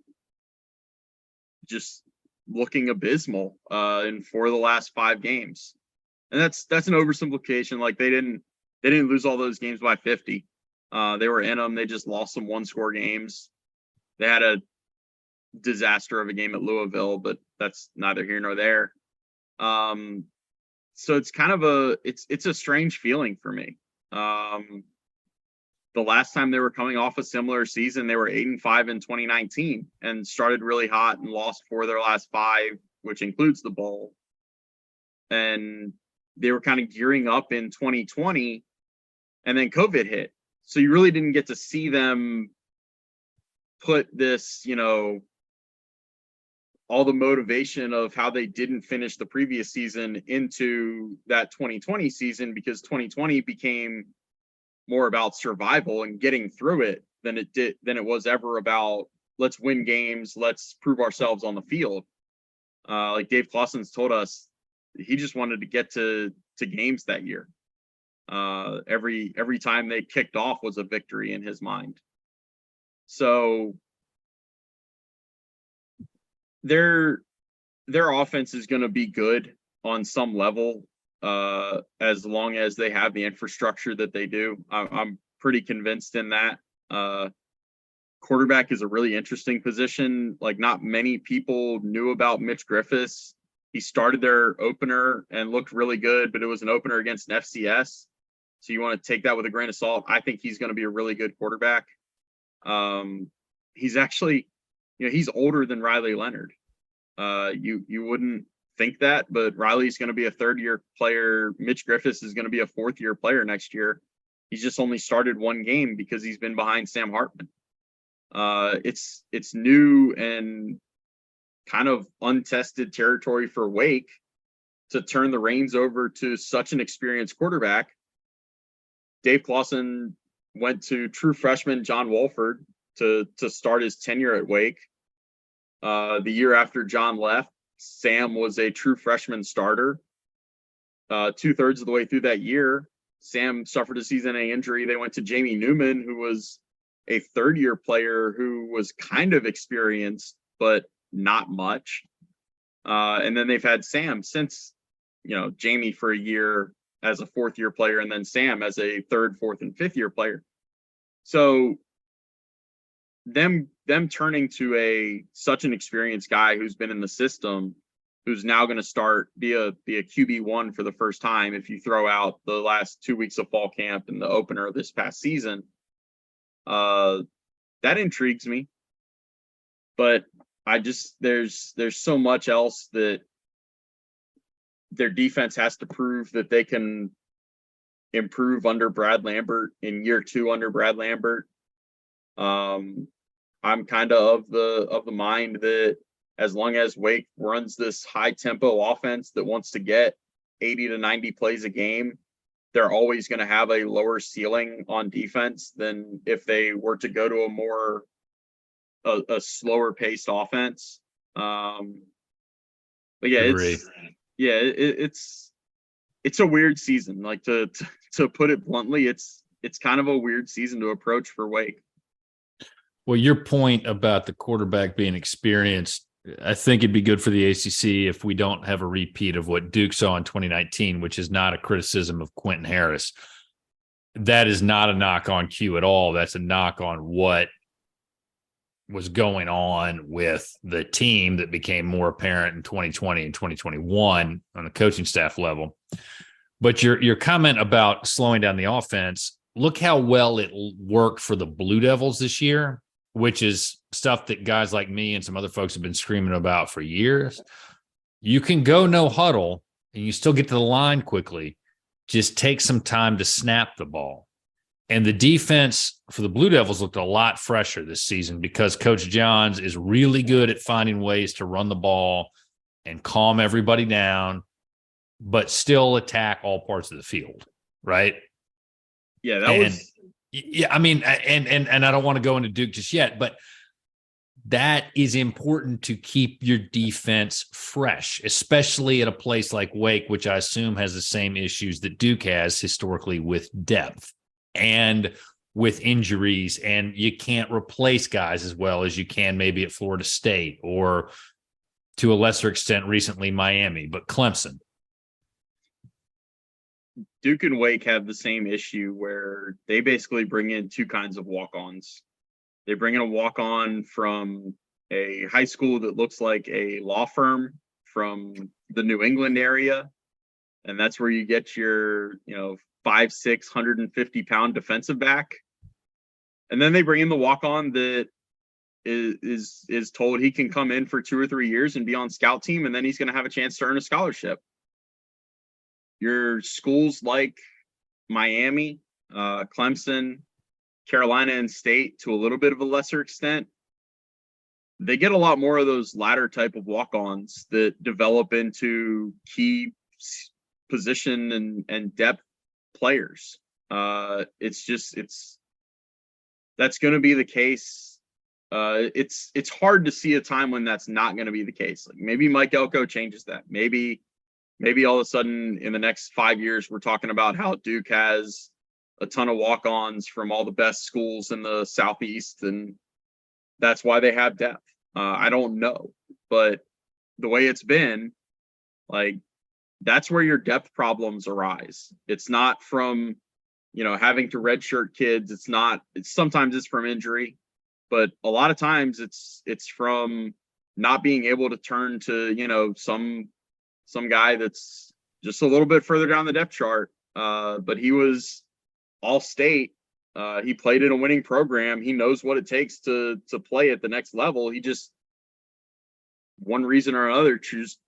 S2: just looking abysmal in 4 of the last 5 games. And that's an oversimplification. Like they didn't lose all those games by 50. They were in them. They just lost some 1-score games. They had a disaster of a game at Louisville, but that's neither here nor there. So it's kind of it's a strange feeling for me. The last time they were coming off a similar season, they were 8-5 in 2019 and started really hot and lost 4 of their last 5, which includes the bowl. And they were kind of gearing up in 2020, and then COVID hit. So you really didn't get to see them put this, all the motivation of how they didn't finish the previous season into that 2020 season, because 2020 became more about survival and getting through it than it was ever about let's win games, let's prove ourselves on the field. Like Dave Clawson's told us, he just wanted to get to games that year. Every time they kicked off was a victory in his mind. So their offense is going to be good on some level, as long as they have the infrastructure that they do. I'm pretty convinced in that. Quarterback is a really interesting position. Like, not many people knew about Mitch Griffiths. He started their opener and looked really good, but it was an opener against an FCS. So you want to take that with a grain of salt. I think he's going to be a really good quarterback. He's actually, he's older than Riley Leonard. You wouldn't think that, but Riley's going to be a 3rd-year player. Mitch Griffiths is going to be a 4th-year player next year. He's just only started 1 game because he's been behind Sam Hartman. It's new and kind of untested territory for Wake to turn the reins over to such an experienced quarterback. Dave Clawson went to true freshman John Wolford to start his tenure at Wake. The year after John left, Sam was a true freshman starter. 2/3 of the way through that year, Sam suffered a season-ending injury. They went to Jamie Newman, who was a 3rd-year player who was kind of experienced, but not much. And then they've had Sam since, Jamie for a year as a 4th-year player, and then Sam as a 3rd, 4th, and 5th-year player. So them turning to such an experienced guy who's been in the system, who's now going to be a QB1 for the first time, if you throw out the last 2 weeks of fall camp and the opener of this past season, that intrigues me. But there's so much else that their defense has to prove that they can improve under Brad Lambert in year 2 under Brad Lambert. I'm kind of the mind that as long as Wake runs this high tempo offense that wants to get 80 to 90 plays a game, they're always going to have a lower ceiling on defense than if they were to go to a slower paced offense. But yeah, it's a weird season. Like, to put it bluntly, it's kind of a weird season to approach for Wake.
S3: Well, your point about the quarterback being experienced, I think it'd be good for the ACC if we don't have a repeat of what Duke saw in 2019, which is not a criticism of Quentin Harris. That is not a knock on Q at all. That's a knock on what was going on with the team that became more apparent in 2020 and 2021 on the coaching staff level. But your comment about slowing down the offense, look how well it worked for the Blue Devils this year, which is stuff that guys like me and some other folks have been screaming about for years. You can go no huddle and you still get to the line quickly. Just take some time to snap the ball. And the defense for the Blue Devils looked a lot fresher this season because Coach Johns is really good at finding ways to run the ball and calm everybody down, but still attack all parts of the field. right?
S2: Yeah, that
S3: And
S2: was
S3: yeah, I mean, and I don't want to go into Duke just yet, but that is important to keep your defense fresh, especially at a place like Wake, which I assume has the same issues that Duke has historically with depth and with injuries. And you can't replace guys as well as you can maybe at Florida State or to a lesser extent recently Miami, but Clemson.
S2: Duke and Wake have the same issue where they basically bring in two kinds of walk-ons. They bring in a walk-on from a high school that looks like a law firm from the New England area. And that's where you get your, 5'6", 150-pound defensive back. And then they bring in the walk-on that is told he can come in for 2 or 3 years and be on scout team, and then he's going to have a chance to earn a scholarship. Your schools like Miami, Clemson, Carolina, and State, to a little bit of a lesser extent, they get a lot more of those latter type of walk-ons that develop into key position and depth players. That's going to be the case. It's hard to see a time when that's not going to be the case. Like maybe Mike Elko changes that. Maybe all of a sudden in the next 5 years, we're talking about how Duke has a ton of walk-ons from all the best schools in the Southeast, and that's why they have depth. I don't know, but the way it's been, like, that's where your depth problems arise. It's not from, having to redshirt kids. Sometimes it's from injury, but a lot of times it's from not being able to turn to, some guy that's just a little bit further down the depth chart. But he was all state. He played in a winning program. He knows what it takes to play at the next level. He just, one reason or another,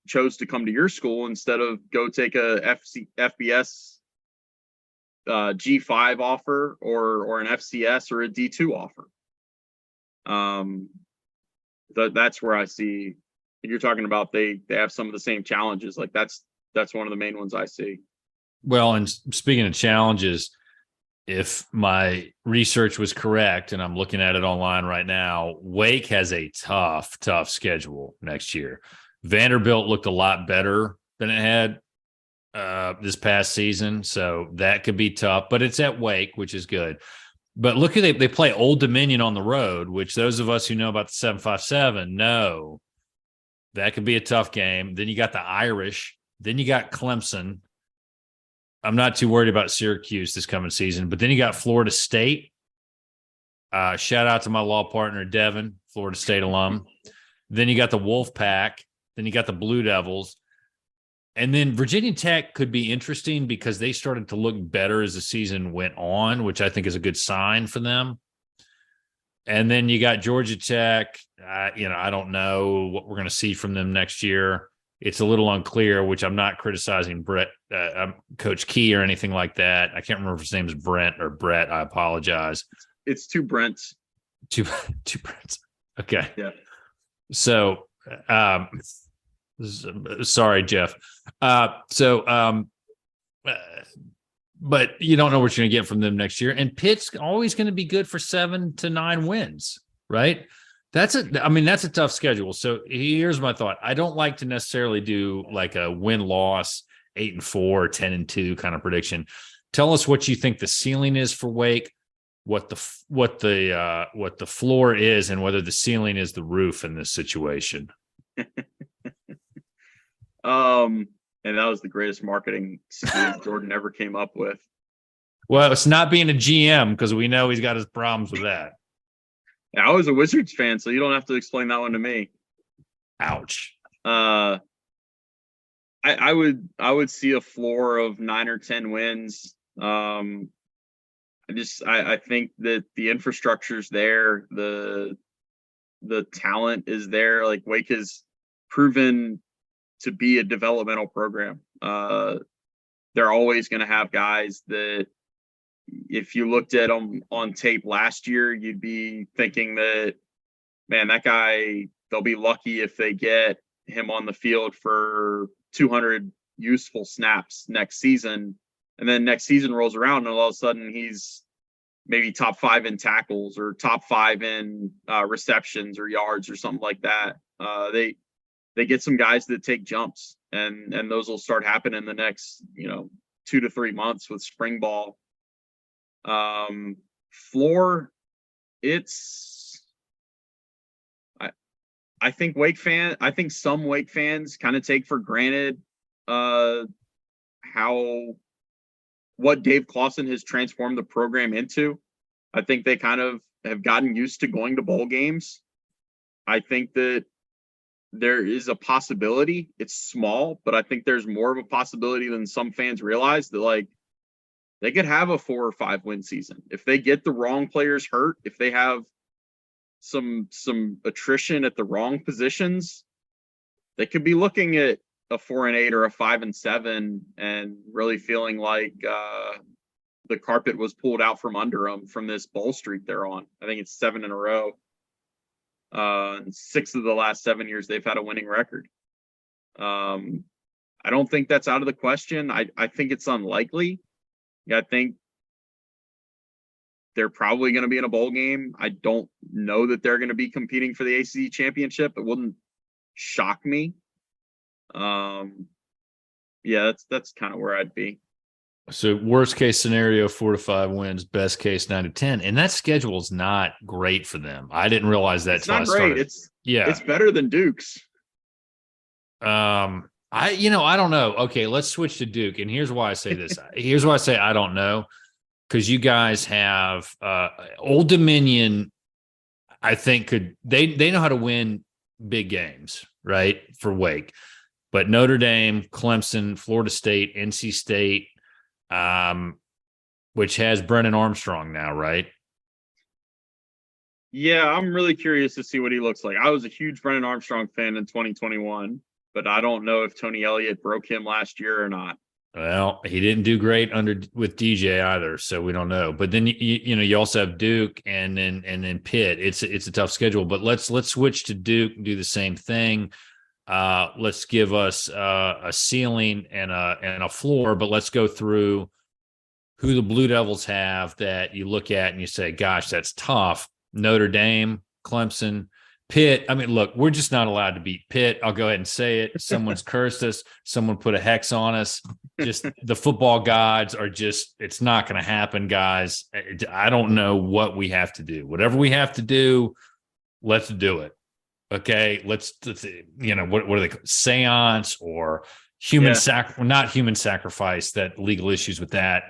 S2: chose to come to your school instead of go take a FBS G5 offer or an FCS or a D2 offer. That's where I see, you're talking about they have some of the same challenges. Like that's one of the main ones I see.
S3: Well, and speaking of challenges, if my research was correct, and I'm looking at it online right now, Wake has a tough schedule next year. Vanderbilt looked a lot better than it had this past season, so that could be tough, but it's at Wake, which is good. But look at they play Old Dominion on the road, which those of us who know about the 757 know that could be a tough game. Then you got the Irish, then you got Clemson. I'm not too worried about Syracuse this coming season, but then you got Florida State. Shout out to my law partner, Devin, Florida State alum. Then you got the Wolfpack. Then you got the Blue Devils. And then Virginia Tech could be interesting because they started to look better as the season went on, which I think is a good sign for them. And then you got Georgia Tech. I don't know what we're going to see from them next year. It's a little unclear, which I'm not criticizing Coach Key or anything like that. I can't remember if his name is Brent or Brett. I apologize.
S2: It's two Brents.
S3: Two Brents. Okay.
S2: Yeah.
S3: So, sorry, Jeff. But you don't know what you're going to get from them next year. And Pitt's always going to be good for 7 to 9 wins, right? That's a tough schedule. So here's my thought. I don't like to necessarily do like a win-loss 8-4, 10-2 kind of prediction. Tell us what you think the ceiling is for Wake, what the floor is, and whether the ceiling is the roof in this situation.
S2: And that was the greatest marketing scheme Jordan ever came up with.
S3: Well, it's not being a GM because we know he's got his problems with that.
S2: Yeah, I was a Wizards fan, so you don't have to explain that one to me.
S3: Ouch.
S2: I would see a floor of 9 or 10 wins. I think that the infrastructure's there, the talent is there. Like Wake has proven to be a developmental program. They're always going to have guys that, if you looked at them on tape last year, you'd be thinking that, man, that guy, they'll be lucky if they get him on the field for 200 useful snaps next season. And then next season rolls around and all of a sudden he's maybe top 5 in tackles or top 5 in receptions or yards or something like that. They get some guys that take jumps, and those will start happening in the next 2 to 3 months with spring ball. Floor, it's I think some Wake fans kind of take for granted what Dave Clawson has transformed the program into. I think they kind of have gotten used to going to bowl games. I think that there is a possibility. It's small, but I think there's more of a possibility than some fans realize that, like, they could have a 4 or 5 win season. If they get the wrong players hurt, if they have some attrition at the wrong positions, they could be looking at a 4-8 or a 5-7 and really feeling like the carpet was pulled out from under them from this bowl streak they're on. I think it's 7 in a row. 6 of the last 7 years they've had a winning record. I don't think that's out of the question. I think it's unlikely. I think they're probably going to be in a bowl game. I don't know that they're going to be competing for the ACC championship. It wouldn't shock me. Yeah, that's kind of where I'd be.
S3: So worst case scenario, 4 to 5 wins, best case 9 to 10. And that schedule is not great for them. I didn't realize that.
S2: It's not great. It's better than Duke's.
S3: I don't know. Okay, let's switch to Duke. And here's why I say this. Here's why I say I don't know. Because you guys have Old Dominion, I think they know how to win big games, right? For Wake. But Notre Dame, Clemson, Florida State, NC State, which has Brennan Armstrong now, right?
S2: Yeah, I'm really curious to see what he looks like. I was a huge Brennan Armstrong fan in 2021, but I don't know if Tony Elliott broke him last year or not.
S3: Well, he didn't do great with DJ either, so we don't know. But then you also have Duke and then Pitt. It's a tough schedule. But let's switch to Duke and do the same thing. Let's give us a ceiling and a floor, but let's go through who the Blue Devils have that you look at and you say, gosh, that's tough. Notre Dame, Clemson, Pitt. I mean, look, we're just not allowed to beat Pitt. I'll go ahead and say it. Someone's cursed us. Someone put a hex on us. Just the football gods are just, it's not going to happen, guys. I don't know what we have to do. Whatever we have to do, let's do it. Okay, let's what are they called? Seance or not human sacrifice, that legal issues with that,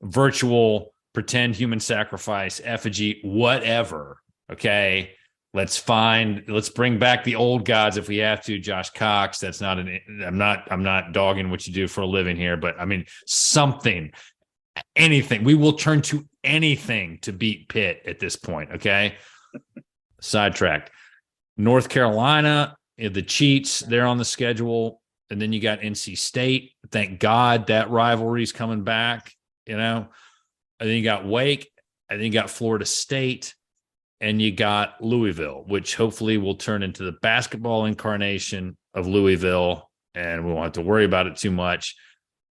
S3: virtual pretend human sacrifice, effigy, whatever. Okay, let's bring back the old gods if we have to. Josh Cox, that's not I'm not dogging what you do for a living here, but I mean anything. We will turn to anything to beat Pitt at this point. Okay, sidetracked. North Carolina, the Cheats, they're on the schedule. And then you got NC State. Thank God that rivalry's coming back, And then you got Wake. And then you got Florida State. And you got Louisville, which hopefully will turn into the basketball incarnation of Louisville. And we won't have to worry about it too much.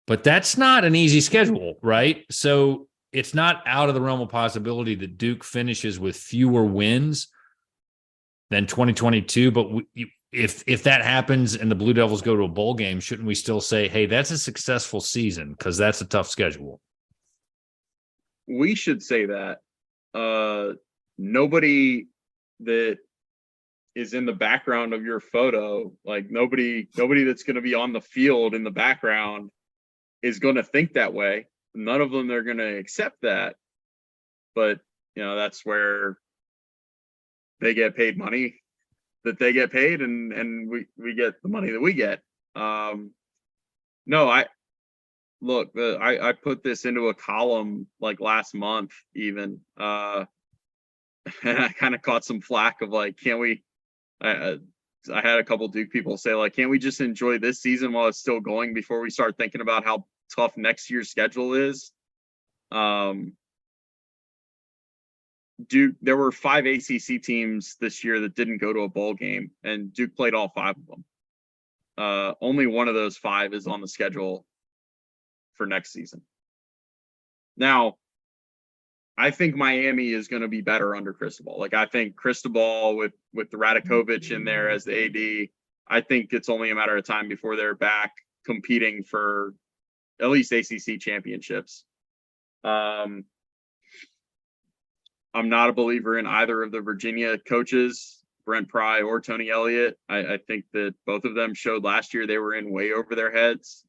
S3: But that's not an easy schedule, right? So it's not out of the realm of possibility that Duke finishes with fewer wins than 2022. But if that happens and the Blue Devils go to a bowl game, shouldn't we still say, hey, that's a successful season? Because that's a tough schedule.
S2: We should say that. Nobody that is in the background of your photo, like nobody that's going to be on the field in the background is going to think that way. None of them are going to accept that. But, that's where they get paid money that they get paid, and we get the money that we get. I put this into a column like last month even, and I kind of caught some flack of like, can't we? I had a couple Duke people say like, can't we just enjoy this season while it's still going before we start thinking about how tough next year's schedule is? Duke, there were 5 ACC teams this year that didn't go to a bowl game, and Duke played all 5 of them. Only one of those 5 is on the schedule for next season. Now, I think Miami is going to be better under Cristobal. Like, I think Cristobal with the Radakovic in there as the AD, I think it's only a matter of time before they're back competing for at least ACC championships. I'm not a believer in either of the Virginia coaches, Brent Pry or Tony Elliott. I think that both of them showed last year they were in way over their heads.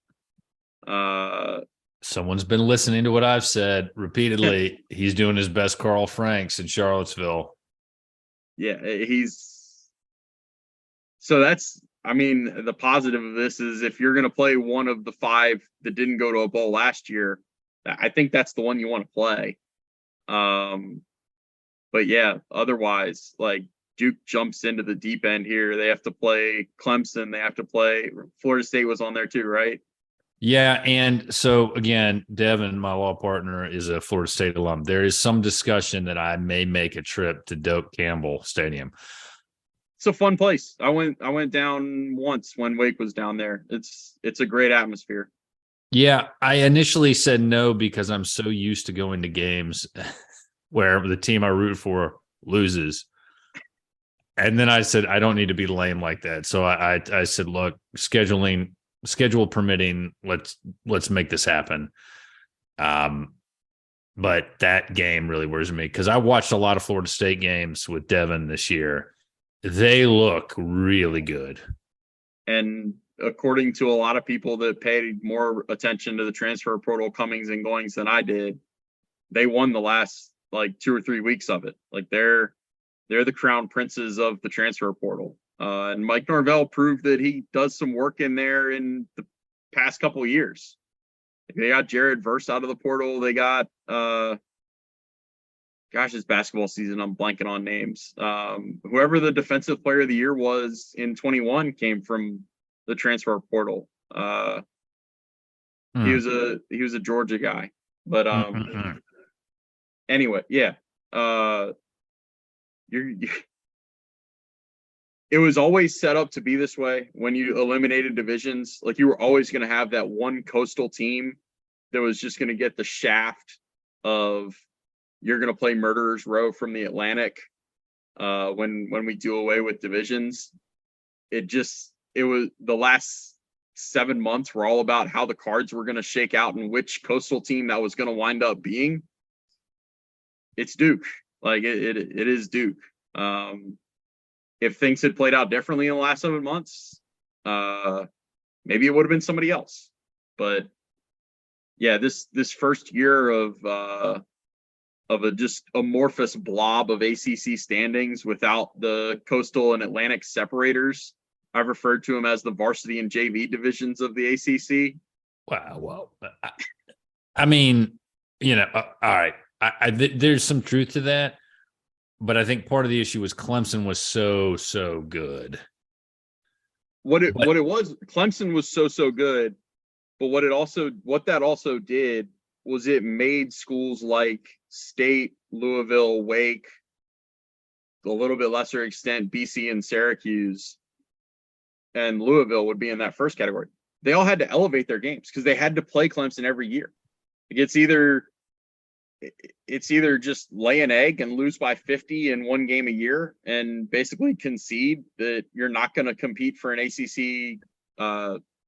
S3: Someone's been listening to what I've said repeatedly. He's doing his best Carl Franks in Charlottesville.
S2: Yeah, the positive of this is if you're going to play one of the 5 that didn't go to a bowl last year, I think that's the one you want to play. But yeah, otherwise, like, Duke jumps into the deep end here. They have to play Clemson. They have to play Florida State was on there too, right?
S3: Yeah. And so again, Devin, my law partner, is a Florida State alum. There is some discussion that I may make a trip to Doak Campbell Stadium.
S2: It's a fun place. I went down once when Wake was down there. It's a great atmosphere.
S3: Yeah. I initially said no because I'm so used to going to games where the team I root for loses. And then I said, I don't need to be lame like that. So I said, look, schedule permitting, let's make this happen. But that game really worries me because I watched a lot of Florida State games with Devin this year. They look really good.
S2: And according to a lot of people that paid more attention to the transfer portal comings and goings than I did, they won the last like 2 or 3 weeks of it. Like they're the crown princes of the transfer portal. And Mike Norvell proved that he does some work in there in the past couple of years. They got Jared Verse out of the portal. They got, this basketball season, I'm blanking on names. Whoever the defensive player of the year was in 21 came from the transfer portal. He was a Georgia guy, but anyway, yeah. It was always set up to be this way when you eliminated divisions. Like you were always going to have that one coastal team that was just going to get the shaft of you're going to play Murderers Row from the Atlantic when we do away with divisions. It was the last 7 months were all about how the cards were going to shake out and which coastal team that was going to wind up being. It's Duke. Like it is Duke. If things had played out differently in the last 7 months, maybe it would have been somebody else. But yeah, this first year of a just amorphous blob of ACC standings without the coastal and Atlantic separators. I've referred to them as the varsity and JV divisions of the ACC.
S3: Wow. Well, I mean, all right. There's some truth to that. But I think part of the issue was Clemson was so good.
S2: Clemson was so good, but what that also did was it made schools like State, Louisville, Wake, a little bit lesser extent BC and Syracuse, and Louisville would be in that first category. They all had to elevate their games because they had to play Clemson every year. It's either just lay an egg and lose by 50 in one game a year and basically concede that you're not going to compete for an ACC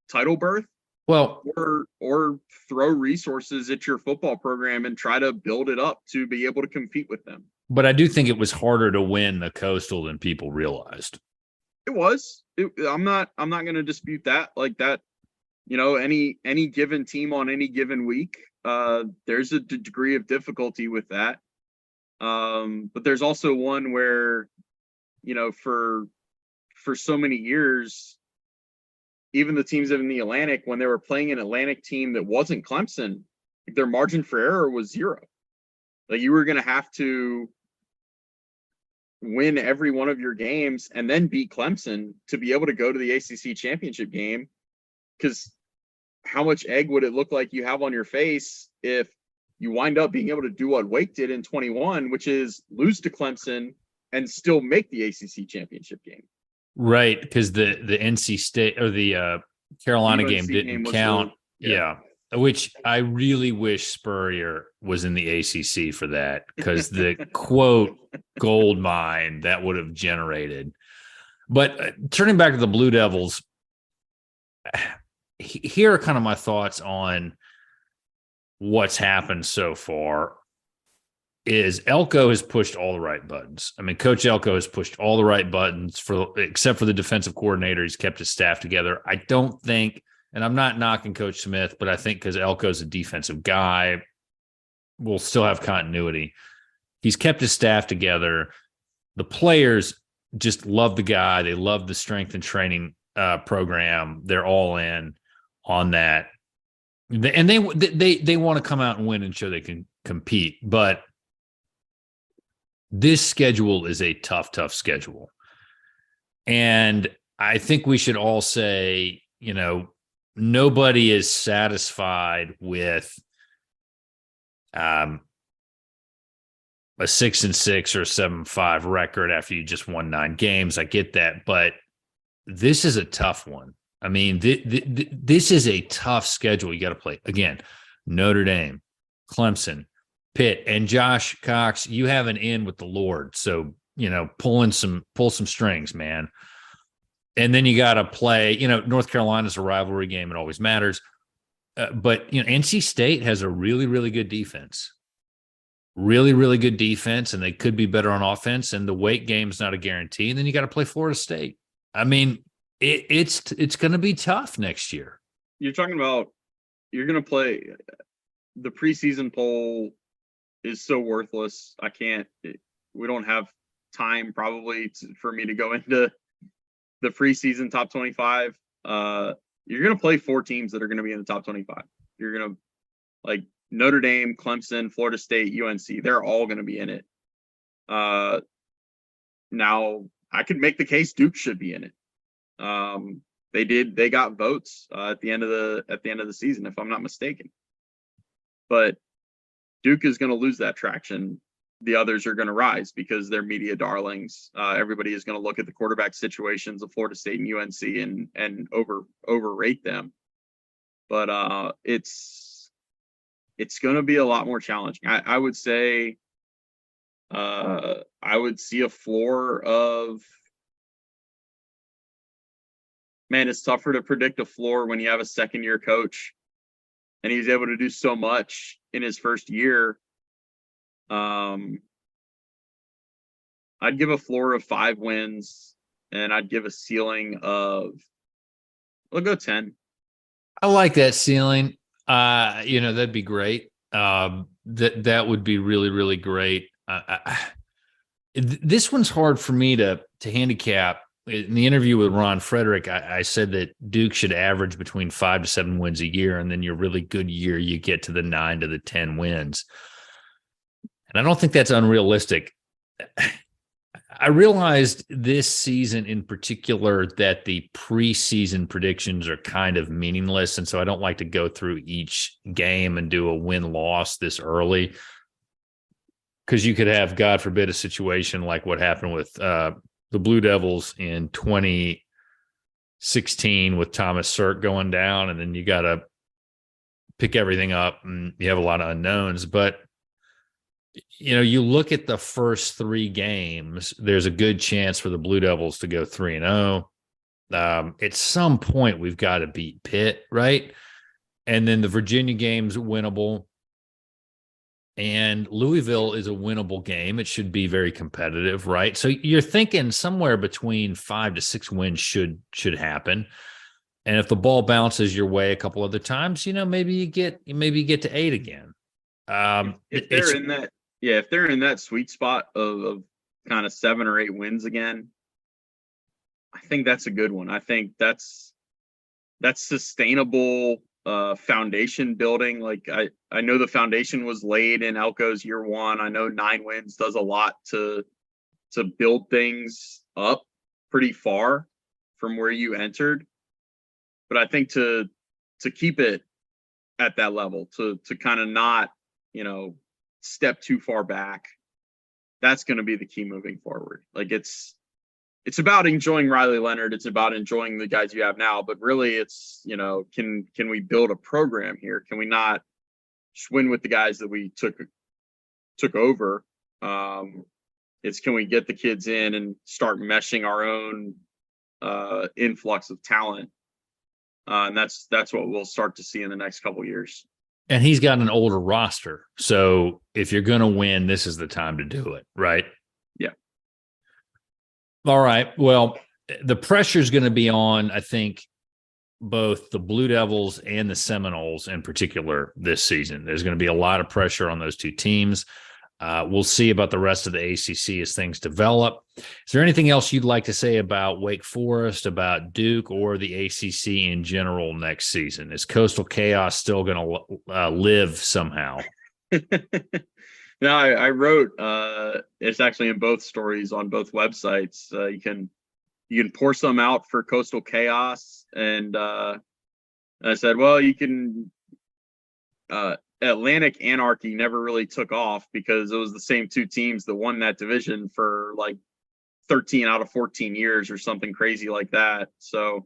S2: title berth.
S3: Well,
S2: or throw resources at your football program and try to build it up to be able to compete with them.
S3: But I do think it was harder to win the Coastal than people realized.
S2: It was. I'm not going to dispute that. Like that, any given team on any given week, there's a degree of difficulty with that. But there's also one where, for so many years, even the teams in the Atlantic, when they were playing an Atlantic team that wasn't Clemson, their margin for error was 0. Like you were going to have to win every one of your games and then beat Clemson to be able to go to the ACC championship game. Because how much egg would it look like you have on your face if you wind up being able to do what Wake did in 21, which is lose to Clemson and still make the ACC championship game?
S3: Right, because the NC State or the Carolina game didn't count. Yeah. which I really wish Spurrier was in the ACC for that, because the quote gold mine that would have generated. But turning back to the Blue Devils, here are kind of my thoughts on what's happened so far. Is Elko has pushed all the right buttons. I mean, Coach Elko has pushed all the right buttons except for the defensive coordinator. He's kept his staff together. I don't think, and I'm not knocking Coach Smith, but I think because Elko's a defensive guy, we'll still have continuity. He's kept his staff together. The players just love the guy. They love the strength and training program. They're all in on that. And they want to come out and win and show they can compete. But this schedule is a tough schedule. And I think we should all say, nobody is satisfied with a 6-6 or 7-5 record after you just won 9 games. I get that, but this is a tough one. I mean, this is a tough schedule. You got to play again. Notre Dame, Clemson, Pitt, and Josh Cox. You have an in with the Lord, so pull some strings, man. And then you got to play. North Carolina's a rivalry game; it always matters. But NC State has a really, really good defense. Really, really good defense, and they could be better on offense. And the Wake game's not a guarantee. And then you got to play Florida State. I mean, it's going to be tough next year.
S2: You're talking about you're going to play the preseason poll is so worthless. We don't have time probably for me to go into the preseason top 25. You're going to play 4 teams that are going to be in the top 25. You're going to Notre Dame, Clemson, Florida State, UNC. They're all going to be in it. Now I could make the case Duke should be in it. They got votes at the end of the season, if I'm not mistaken. But Duke is going to lose that traction. The others are going to rise because they're media darlings. Everybody is going to look at the quarterback situations of Florida State and UNC and overrate them. But it's going to be a lot more challenging. I would say I would see a floor of. Man, it's tougher to predict a floor when you have a second-year coach and he's able to do so much in his first year. I'd give a floor of 5 wins, and I'd give a ceiling of, we'll go 10.
S3: I like that ceiling. That'd be great. That would be really, really great. This one's hard for me to handicap. In the interview with Ron Frederick, I said that Duke should average between 5 to 7 wins a year, and then your really good year, you get to the 9 to the 10 wins. And I don't think that's unrealistic. I realized this season in particular that the preseason predictions are kind of meaningless, and so I don't like to go through each game and do a win-loss this early, because you could have, God forbid, a situation like what happened with the Blue Devils in 2016 with Thomas Sirk going down, and then you got to pick everything up, and you have a lot of unknowns. But, you look at the first 3 games, there's a good chance for the Blue Devils to go 3-0. At some point, we've got to beat Pitt, right? And then the Virginia game's winnable. And Louisville is a winnable game. It should be very competitive, right? So you're thinking somewhere between 5 to 6 wins should happen. And if the ball bounces your way a couple other times, maybe you get to 8 again.
S2: If they're in that sweet spot of kind of 7 or 8 wins again, I think that's a good one. I think that's sustainable. Foundation building. I know the foundation was laid in Elko's year 1. I know 9 wins does a lot to build things up pretty far from where you entered. But I think to keep it at that level, to kind of not, step too far back, that's going to be the key moving forward. it's about enjoying Riley Leonard. It's about enjoying the guys you have now. But really, it's, can we build a program here? Can we not just win with the guys that we took over? It's, can we get the kids in and start meshing our own influx of talent? And that's what we'll start to see in the next couple of years.
S3: And he's got an older roster. So if you're going to win, this is the time to do it, right?
S2: Yeah.
S3: All right. Well, the pressure is going to be on, I think, both the Blue Devils and the Seminoles in particular this season. There's going to be a lot of pressure on those two teams. We'll see about the rest of the ACC as things develop. Is there anything else you'd like to say about Wake Forest, about Duke, or the ACC in general next season? Is Coastal Chaos still going to live somehow?
S2: No, I wrote. It's actually in both stories on both websites. You can pour some out for Coastal Chaos, and I said, well, you can. Atlantic Anarchy never really took off because it was the same two teams that won that division for like 13 out of 14 years or something crazy like that. So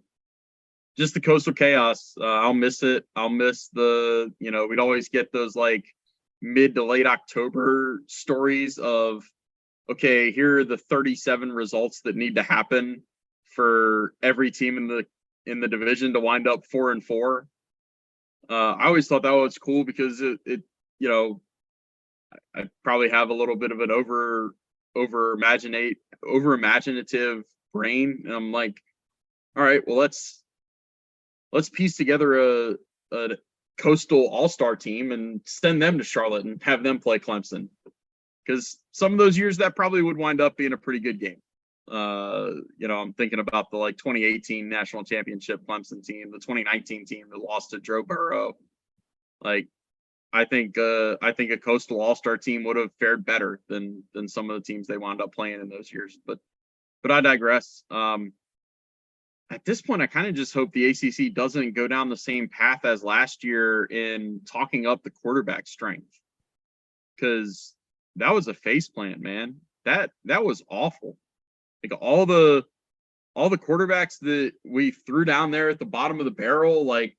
S2: just the Coastal Chaos, I'll miss it. I'll miss we'd always get those like mid to late October stories of, okay, here are the 37 results that need to happen for every team in the division to wind up 4-4. I always thought that was cool because it I probably have a little bit of an over imaginative brain, and I'm like, all right, well, let's piece together a Coastal All-Star team and send them to Charlotte and have them play Clemson, because some of those years that probably would wind up being a pretty good game. I'm thinking about the 2018 national championship Clemson team, the 2019 team that lost to Joe Burrow. I think a Coastal All-Star team would have fared better than some of the teams they wound up playing in those years. But I digress. At this point, I kind of just hope the ACC doesn't go down the same path as last year in talking up the quarterback strength, because that was a faceplant, man. That was awful. Like all the quarterbacks that we threw down there at the bottom of the barrel, like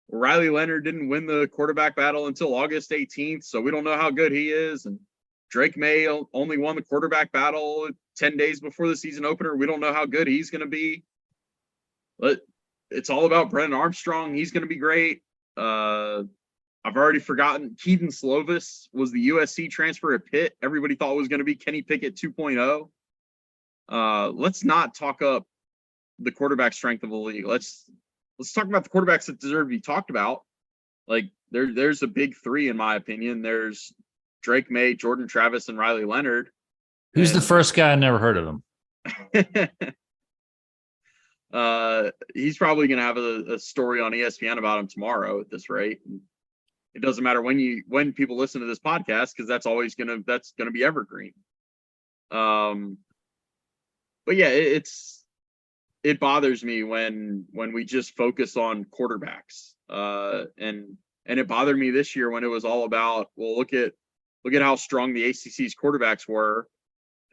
S2: Riley Leonard didn't win the quarterback battle until August 18th, so we don't know how good he is. And Drake May only won the quarterback battle 10 days before the season opener. We don't know how good he's going to be. But it's all about Brennan Armstrong. He's going to be great. I've already forgotten. Keaton Slovis was the USC transfer at Pitt. Everybody thought it was going to be Kenny Pickett 2.0. Let's not talk up the quarterback strength of the league. Let's talk about the quarterbacks that deserve to be talked about. Like there's a big three in my opinion. There's Drake May, Jordan Travis, and Riley Leonard.
S3: Who's the first guy? I never heard of him.
S2: He's probably going to have a story on ESPN about him tomorrow at this rate. And it doesn't matter when people listen to this podcast, because that's going to be evergreen. But yeah, it bothers me when we just focus on quarterbacks. And it bothered me this year when it was all about, well, look at how strong the ACC's quarterbacks were.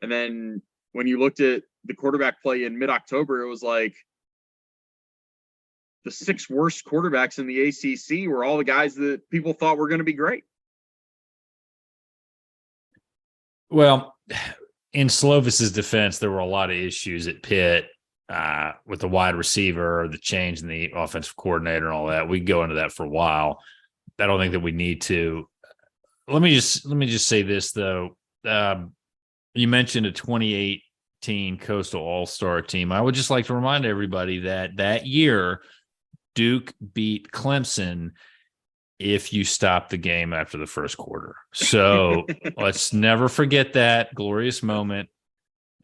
S2: And then when you looked at the quarterback play in mid-October, it was like the 6 worst quarterbacks in the ACC were all the guys that people thought were going to be great.
S3: Well, in Slovis's defense, there were a lot of issues at Pitt with the wide receiver, the change in the offensive coordinator, and all that. We can go into that for a while. I don't think that we need to. Let me just say this though. You mentioned a 2018 Coastal All-Star team. I would just like to remind everybody that year Duke beat Clemson if you stop the game after the first quarter. So let's never forget that glorious moment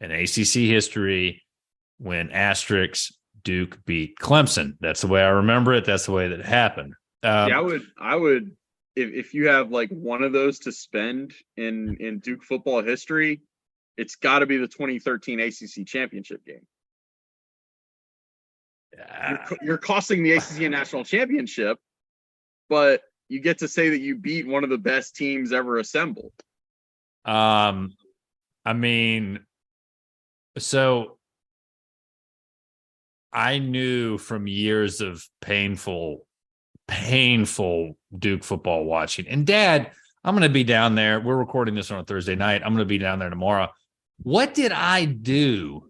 S3: in ACC history when Duke beat Clemson. That's the way I remember it. That's the way that it happened.
S2: I would, if you have like one of those to spend in Duke football history, it's got to be the 2013 ACC championship game. You're costing the ACC national championship, but you get to say that you beat one of the best teams ever assembled.
S3: I mean, so I knew from years of painful Duke football watching. And Dad, I'm going to be down there. We're recording this on a Thursday night. I'm going to be down there tomorrow. What did I do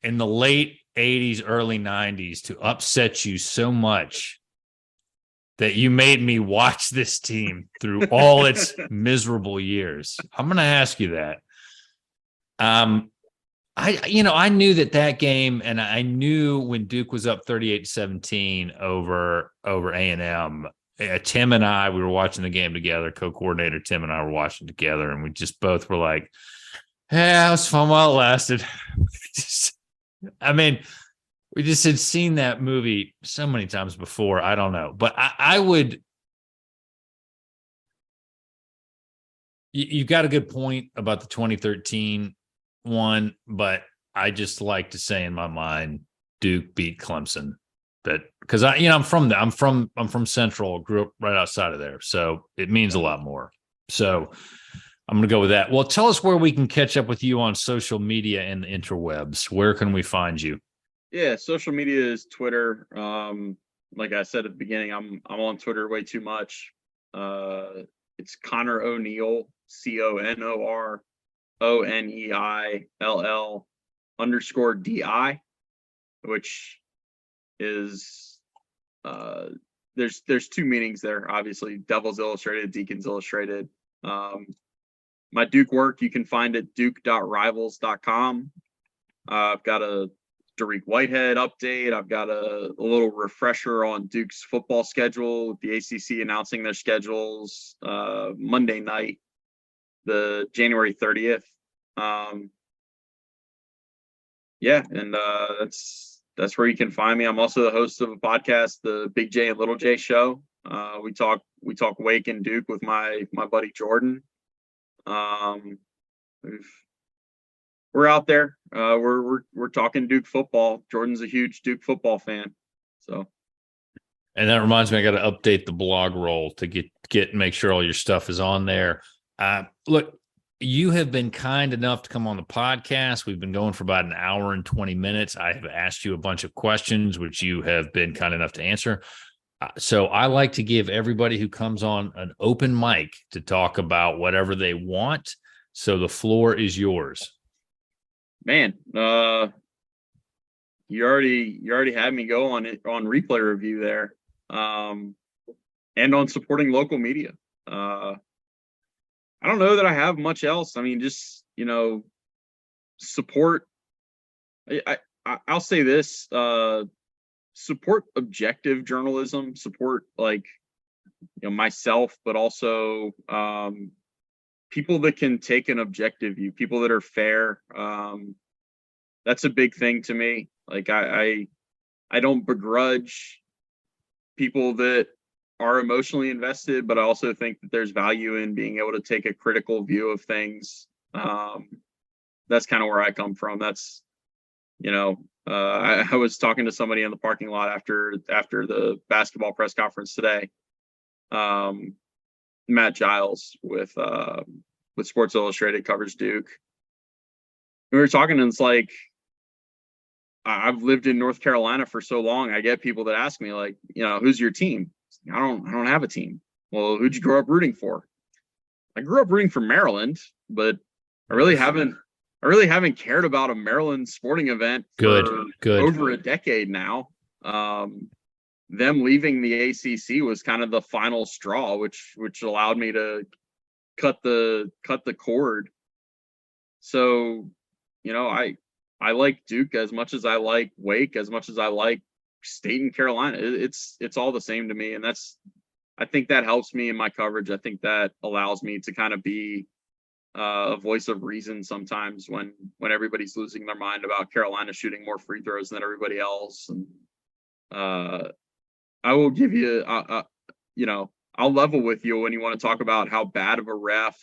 S3: in the late 80s, early 90s to upset you so much that you made me watch this team through all its miserable years? I'm going to ask you that. I knew that game, and I knew when Duke was up 38-17 over A&M. Tim and I, we were watching the game together. Co-coordinator Tim and I were watching together, and we just both were like, "Yeah, it was fun while it lasted." We just had seen that movie so many times before. I don't know, but I would. You've got a good point about the 2013 one, but I just like to say in my mind, Duke beat Clemson. But because I'm from Central, grew up right outside of there, so it means a lot more. So I'm going to go with that. Well, tell us where we can catch up with you on social media and the interwebs. Where can we find you?
S2: Yeah, social media is Twitter. Like I said at the beginning, I'm on Twitter way too much. It's Conor O'Neill, CONORONEILL_DI, which is there's two meanings there, obviously. Devils Illustrated, Deacons Illustrated. My Duke work you can find at duke.rivals.com. I've got a Derek Whitehead update. I've got a little refresher on Duke's football schedule, with the ACC announcing their schedules Monday night, the January 30th. That's where you can find me. I'm also the host of a podcast, the Big J and Little J Show. We talk Wake and Duke with my buddy Jordan. We're out there. We're talking Duke football. Jordan's a huge Duke football fan. So,
S3: and that reminds me, I got to update the blog roll to make sure all your stuff is on there. Look, you have been kind enough to come on the podcast. We've been going for about an hour and 20 minutes. I have asked you a bunch of questions, which you have been kind enough to answer. So I like to give everybody who comes on an open mic to talk about whatever they want. So the floor is yours.
S2: Man, you already had me go on replay review there, and on supporting local media. I don't know that I have much else. I mean, just, support. I'll say this, support objective journalism, support myself, but also people that can take an objective view, people that are fair. That's a big thing to me. Like I don't begrudge people that are emotionally invested, but I also think that there's value in being able to take a critical view of things. That's kind of where I come from. That's, I was talking to somebody in the parking lot after the basketball press conference today. Matt Giles with Sports Illustrated, covers Duke. We were talking, and it's like, I've lived in North Carolina for so long. I get people that ask me, like, who's your team? I don't have a team. Well, who'd you grow up rooting for? I grew up rooting for Maryland, but I really haven't cared about a Maryland sporting event for over a decade now. Them leaving the ACC was kind of the final straw, which allowed me to cut the cord. So, I like Duke as much as I like Wake, as much as I like State and Carolina. It's all the same to me, and I think that helps me in my coverage. I think that allows me to kind of be a voice of reason sometimes when everybody's losing their mind about Carolina shooting more free throws than everybody else. And I will give you, I'll level with you when you want to talk about how bad of a ref.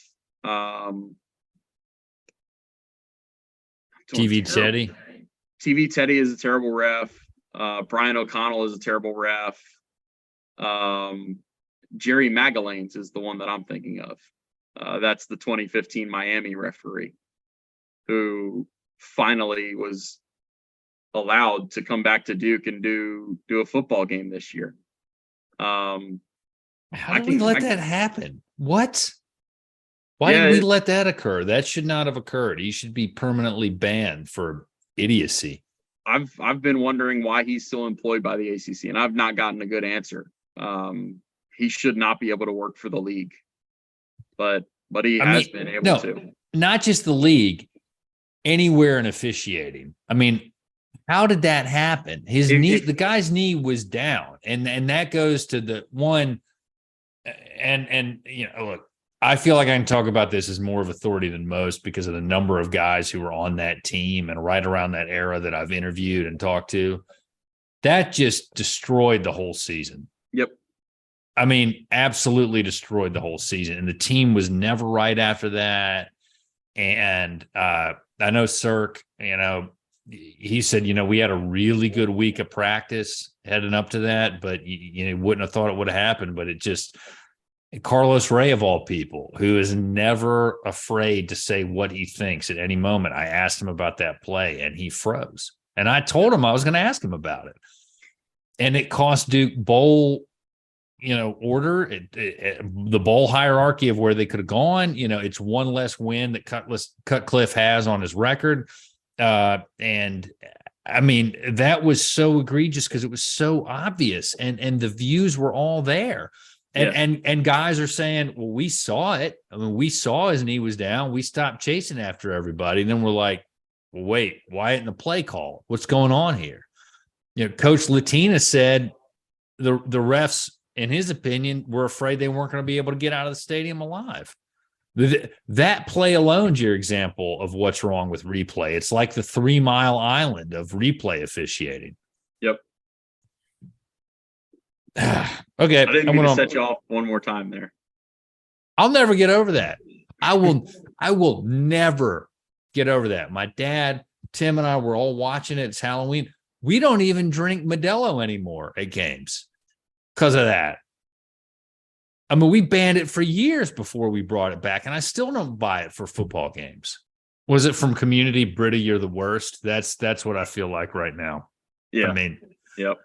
S3: TV Teddy
S2: is a terrible ref. Brian O'Connell is a terrible ref. Jerry Magalanes is the one that I'm thinking of. That's the 2015 Miami referee who finally was allowed to come back to Duke and do a football game this year.
S3: How did we let that happen? What? Why
S2: Yeah,
S3: did we let that occur? That should not have occurred. He should be permanently banned for idiocy.
S2: I've been wondering why he's still employed by the ACC, and I've not gotten a good answer. He should not be able to work for the league, but he has been able to.
S3: Not just the league, anywhere in officiating. I mean, how did that happen? His knee, the guy's knee was down, and that goes to the one. And you know, look, I feel like I can talk about this as more of authority than most because of the number of guys who were on that team and right around that era that I've interviewed and talked to. That just destroyed the whole season.
S2: Yep.
S3: I mean, absolutely destroyed the whole season. And the team was never right after that. And I know Cirque, you know, he said, you know, we had a really good week of practice heading up to that, but you wouldn't have thought it would have happened. But it just, Carlos Ray of all people, who is never afraid to say what he thinks at any moment. I asked him about that play and he froze. And I told him I was going to ask him about it. And it cost Duke bowl, you know, order, the bowl hierarchy of where they could have gone. You know, it's one less win that Cutcliffe has on his record. And I mean, that was so egregious because it was so obvious and the views were all there. And guys are saying, well, we saw it. I mean, we saw his knee was down. We stopped chasing after everybody. And then we're like, well, wait, why isn't the play call? What's going on here? You know, Coach Latina said the refs, in his opinion, were afraid they weren't going to be able to get out of the stadium alive. That play alone's your example of what's wrong with replay. It's like the 3 Mile Island of replay officiating.
S2: Yep.
S3: Okay.
S2: I didn't mean to set you off one more time there.
S3: I'll never get over that. I will never get over that. My dad, Tim, and I were all watching it. It's Halloween. We don't even drink Modelo anymore at games because of that. I mean, we banned it for years before we brought it back, and I still don't buy it for football games. Was it from community, Britta, you're the worst? That's what I feel like right now.
S2: Yeah.
S3: I mean,
S2: yep.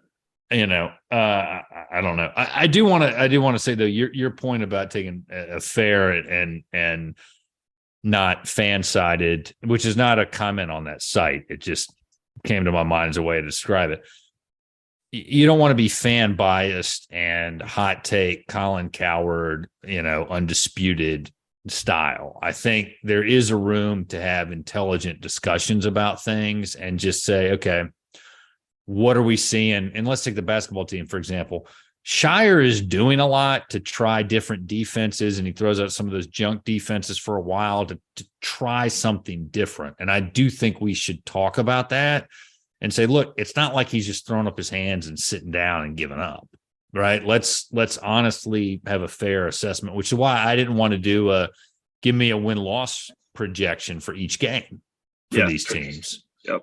S3: You know, I don't know. I do want to say though, your point about taking a fair and not fan-sided, which is not a comment on that site. It just came to my mind as a way to describe it. You don't want to be fan biased and hot take Colin Cowherd, you know, undisputed style. I think there is a room to have intelligent discussions about things and just say, okay, what are we seeing? And let's take the basketball team, for example. Scheyer is doing a lot to try different defenses, and he throws out some of those junk defenses for a while to try something different. And I do think we should talk about that and say, look, it's not like he's just throwing up his hands and sitting down and giving up, right? Let's honestly have a fair assessment, which is why I didn't want to do give me a win-loss projection for each game for these teams.
S2: Yep.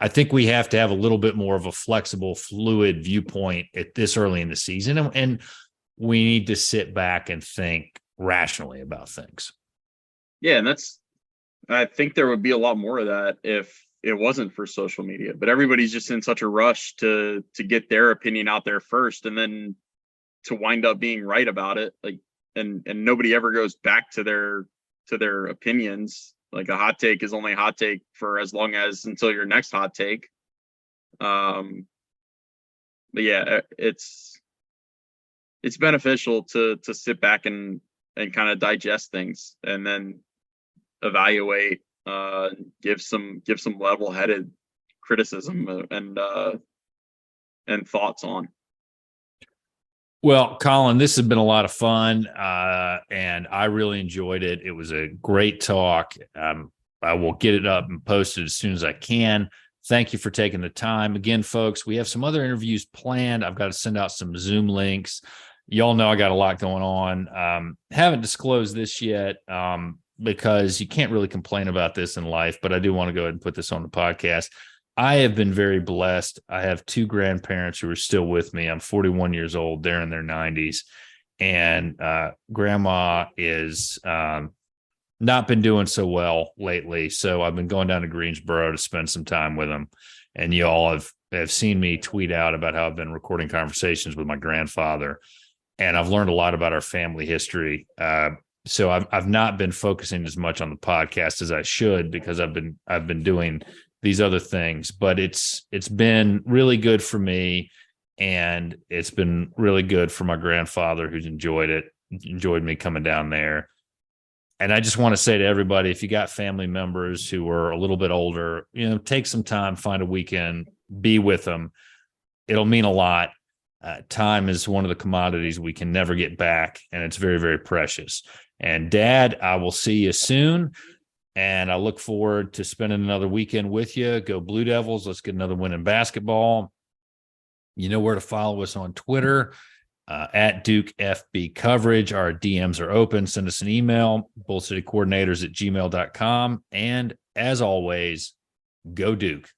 S3: I think we have to have a little bit more of a flexible, fluid viewpoint at this early in the season. And we need to sit back and think rationally about things.
S2: Yeah. And I think there would be a lot more of that if it wasn't for social media, but everybody's just in such a rush to get their opinion out there first. And then to wind up being right about it. Like, and nobody ever goes back to their opinions. Like a hot take is only a hot take for as long as until your next hot take. But yeah, it's beneficial to sit back and kind of digest things and then evaluate, give some level-headed criticism and thoughts on.
S3: Well, Colin, this has been a lot of fun, and I really enjoyed it. It was a great talk. I will get it up and posted as soon as I can. Thank you for taking the time. Again, folks, we have some other interviews planned. I've got to send out some Zoom links. Y'all know I got a lot going on. Haven't disclosed this yet because you can't really complain about this in life, but I do want to go ahead and put this on the podcast. I have been very blessed. I have 2 grandparents who are still with me. I'm 41 years old. They're in their 90s. And grandma is not been doing so well lately. So I've been going down to Greensboro to spend some time with him. And you all have seen me tweet out about how I've been recording conversations with my grandfather. And I've learned a lot about our family history. So I've not been focusing as much on the podcast as I should, because I've been doing these other things. But it's been really good for me, and it's been really good for my grandfather, who's enjoyed me coming down there. And I just want to say to everybody, if you got family members who are a little bit older, take some time, find a weekend, be with them. It'll mean a lot. Time is one of the commodities we can never get back, and it's very, very precious. And Dad, I will see you soon, and I look forward to spending another weekend with you. Go Blue Devils. Let's get another win in basketball. You know where to follow us on Twitter, at Duke FB Coverage. Our DMs are open. Send us an email, bullcitycoordinators@gmail.com. And as always, go Duke.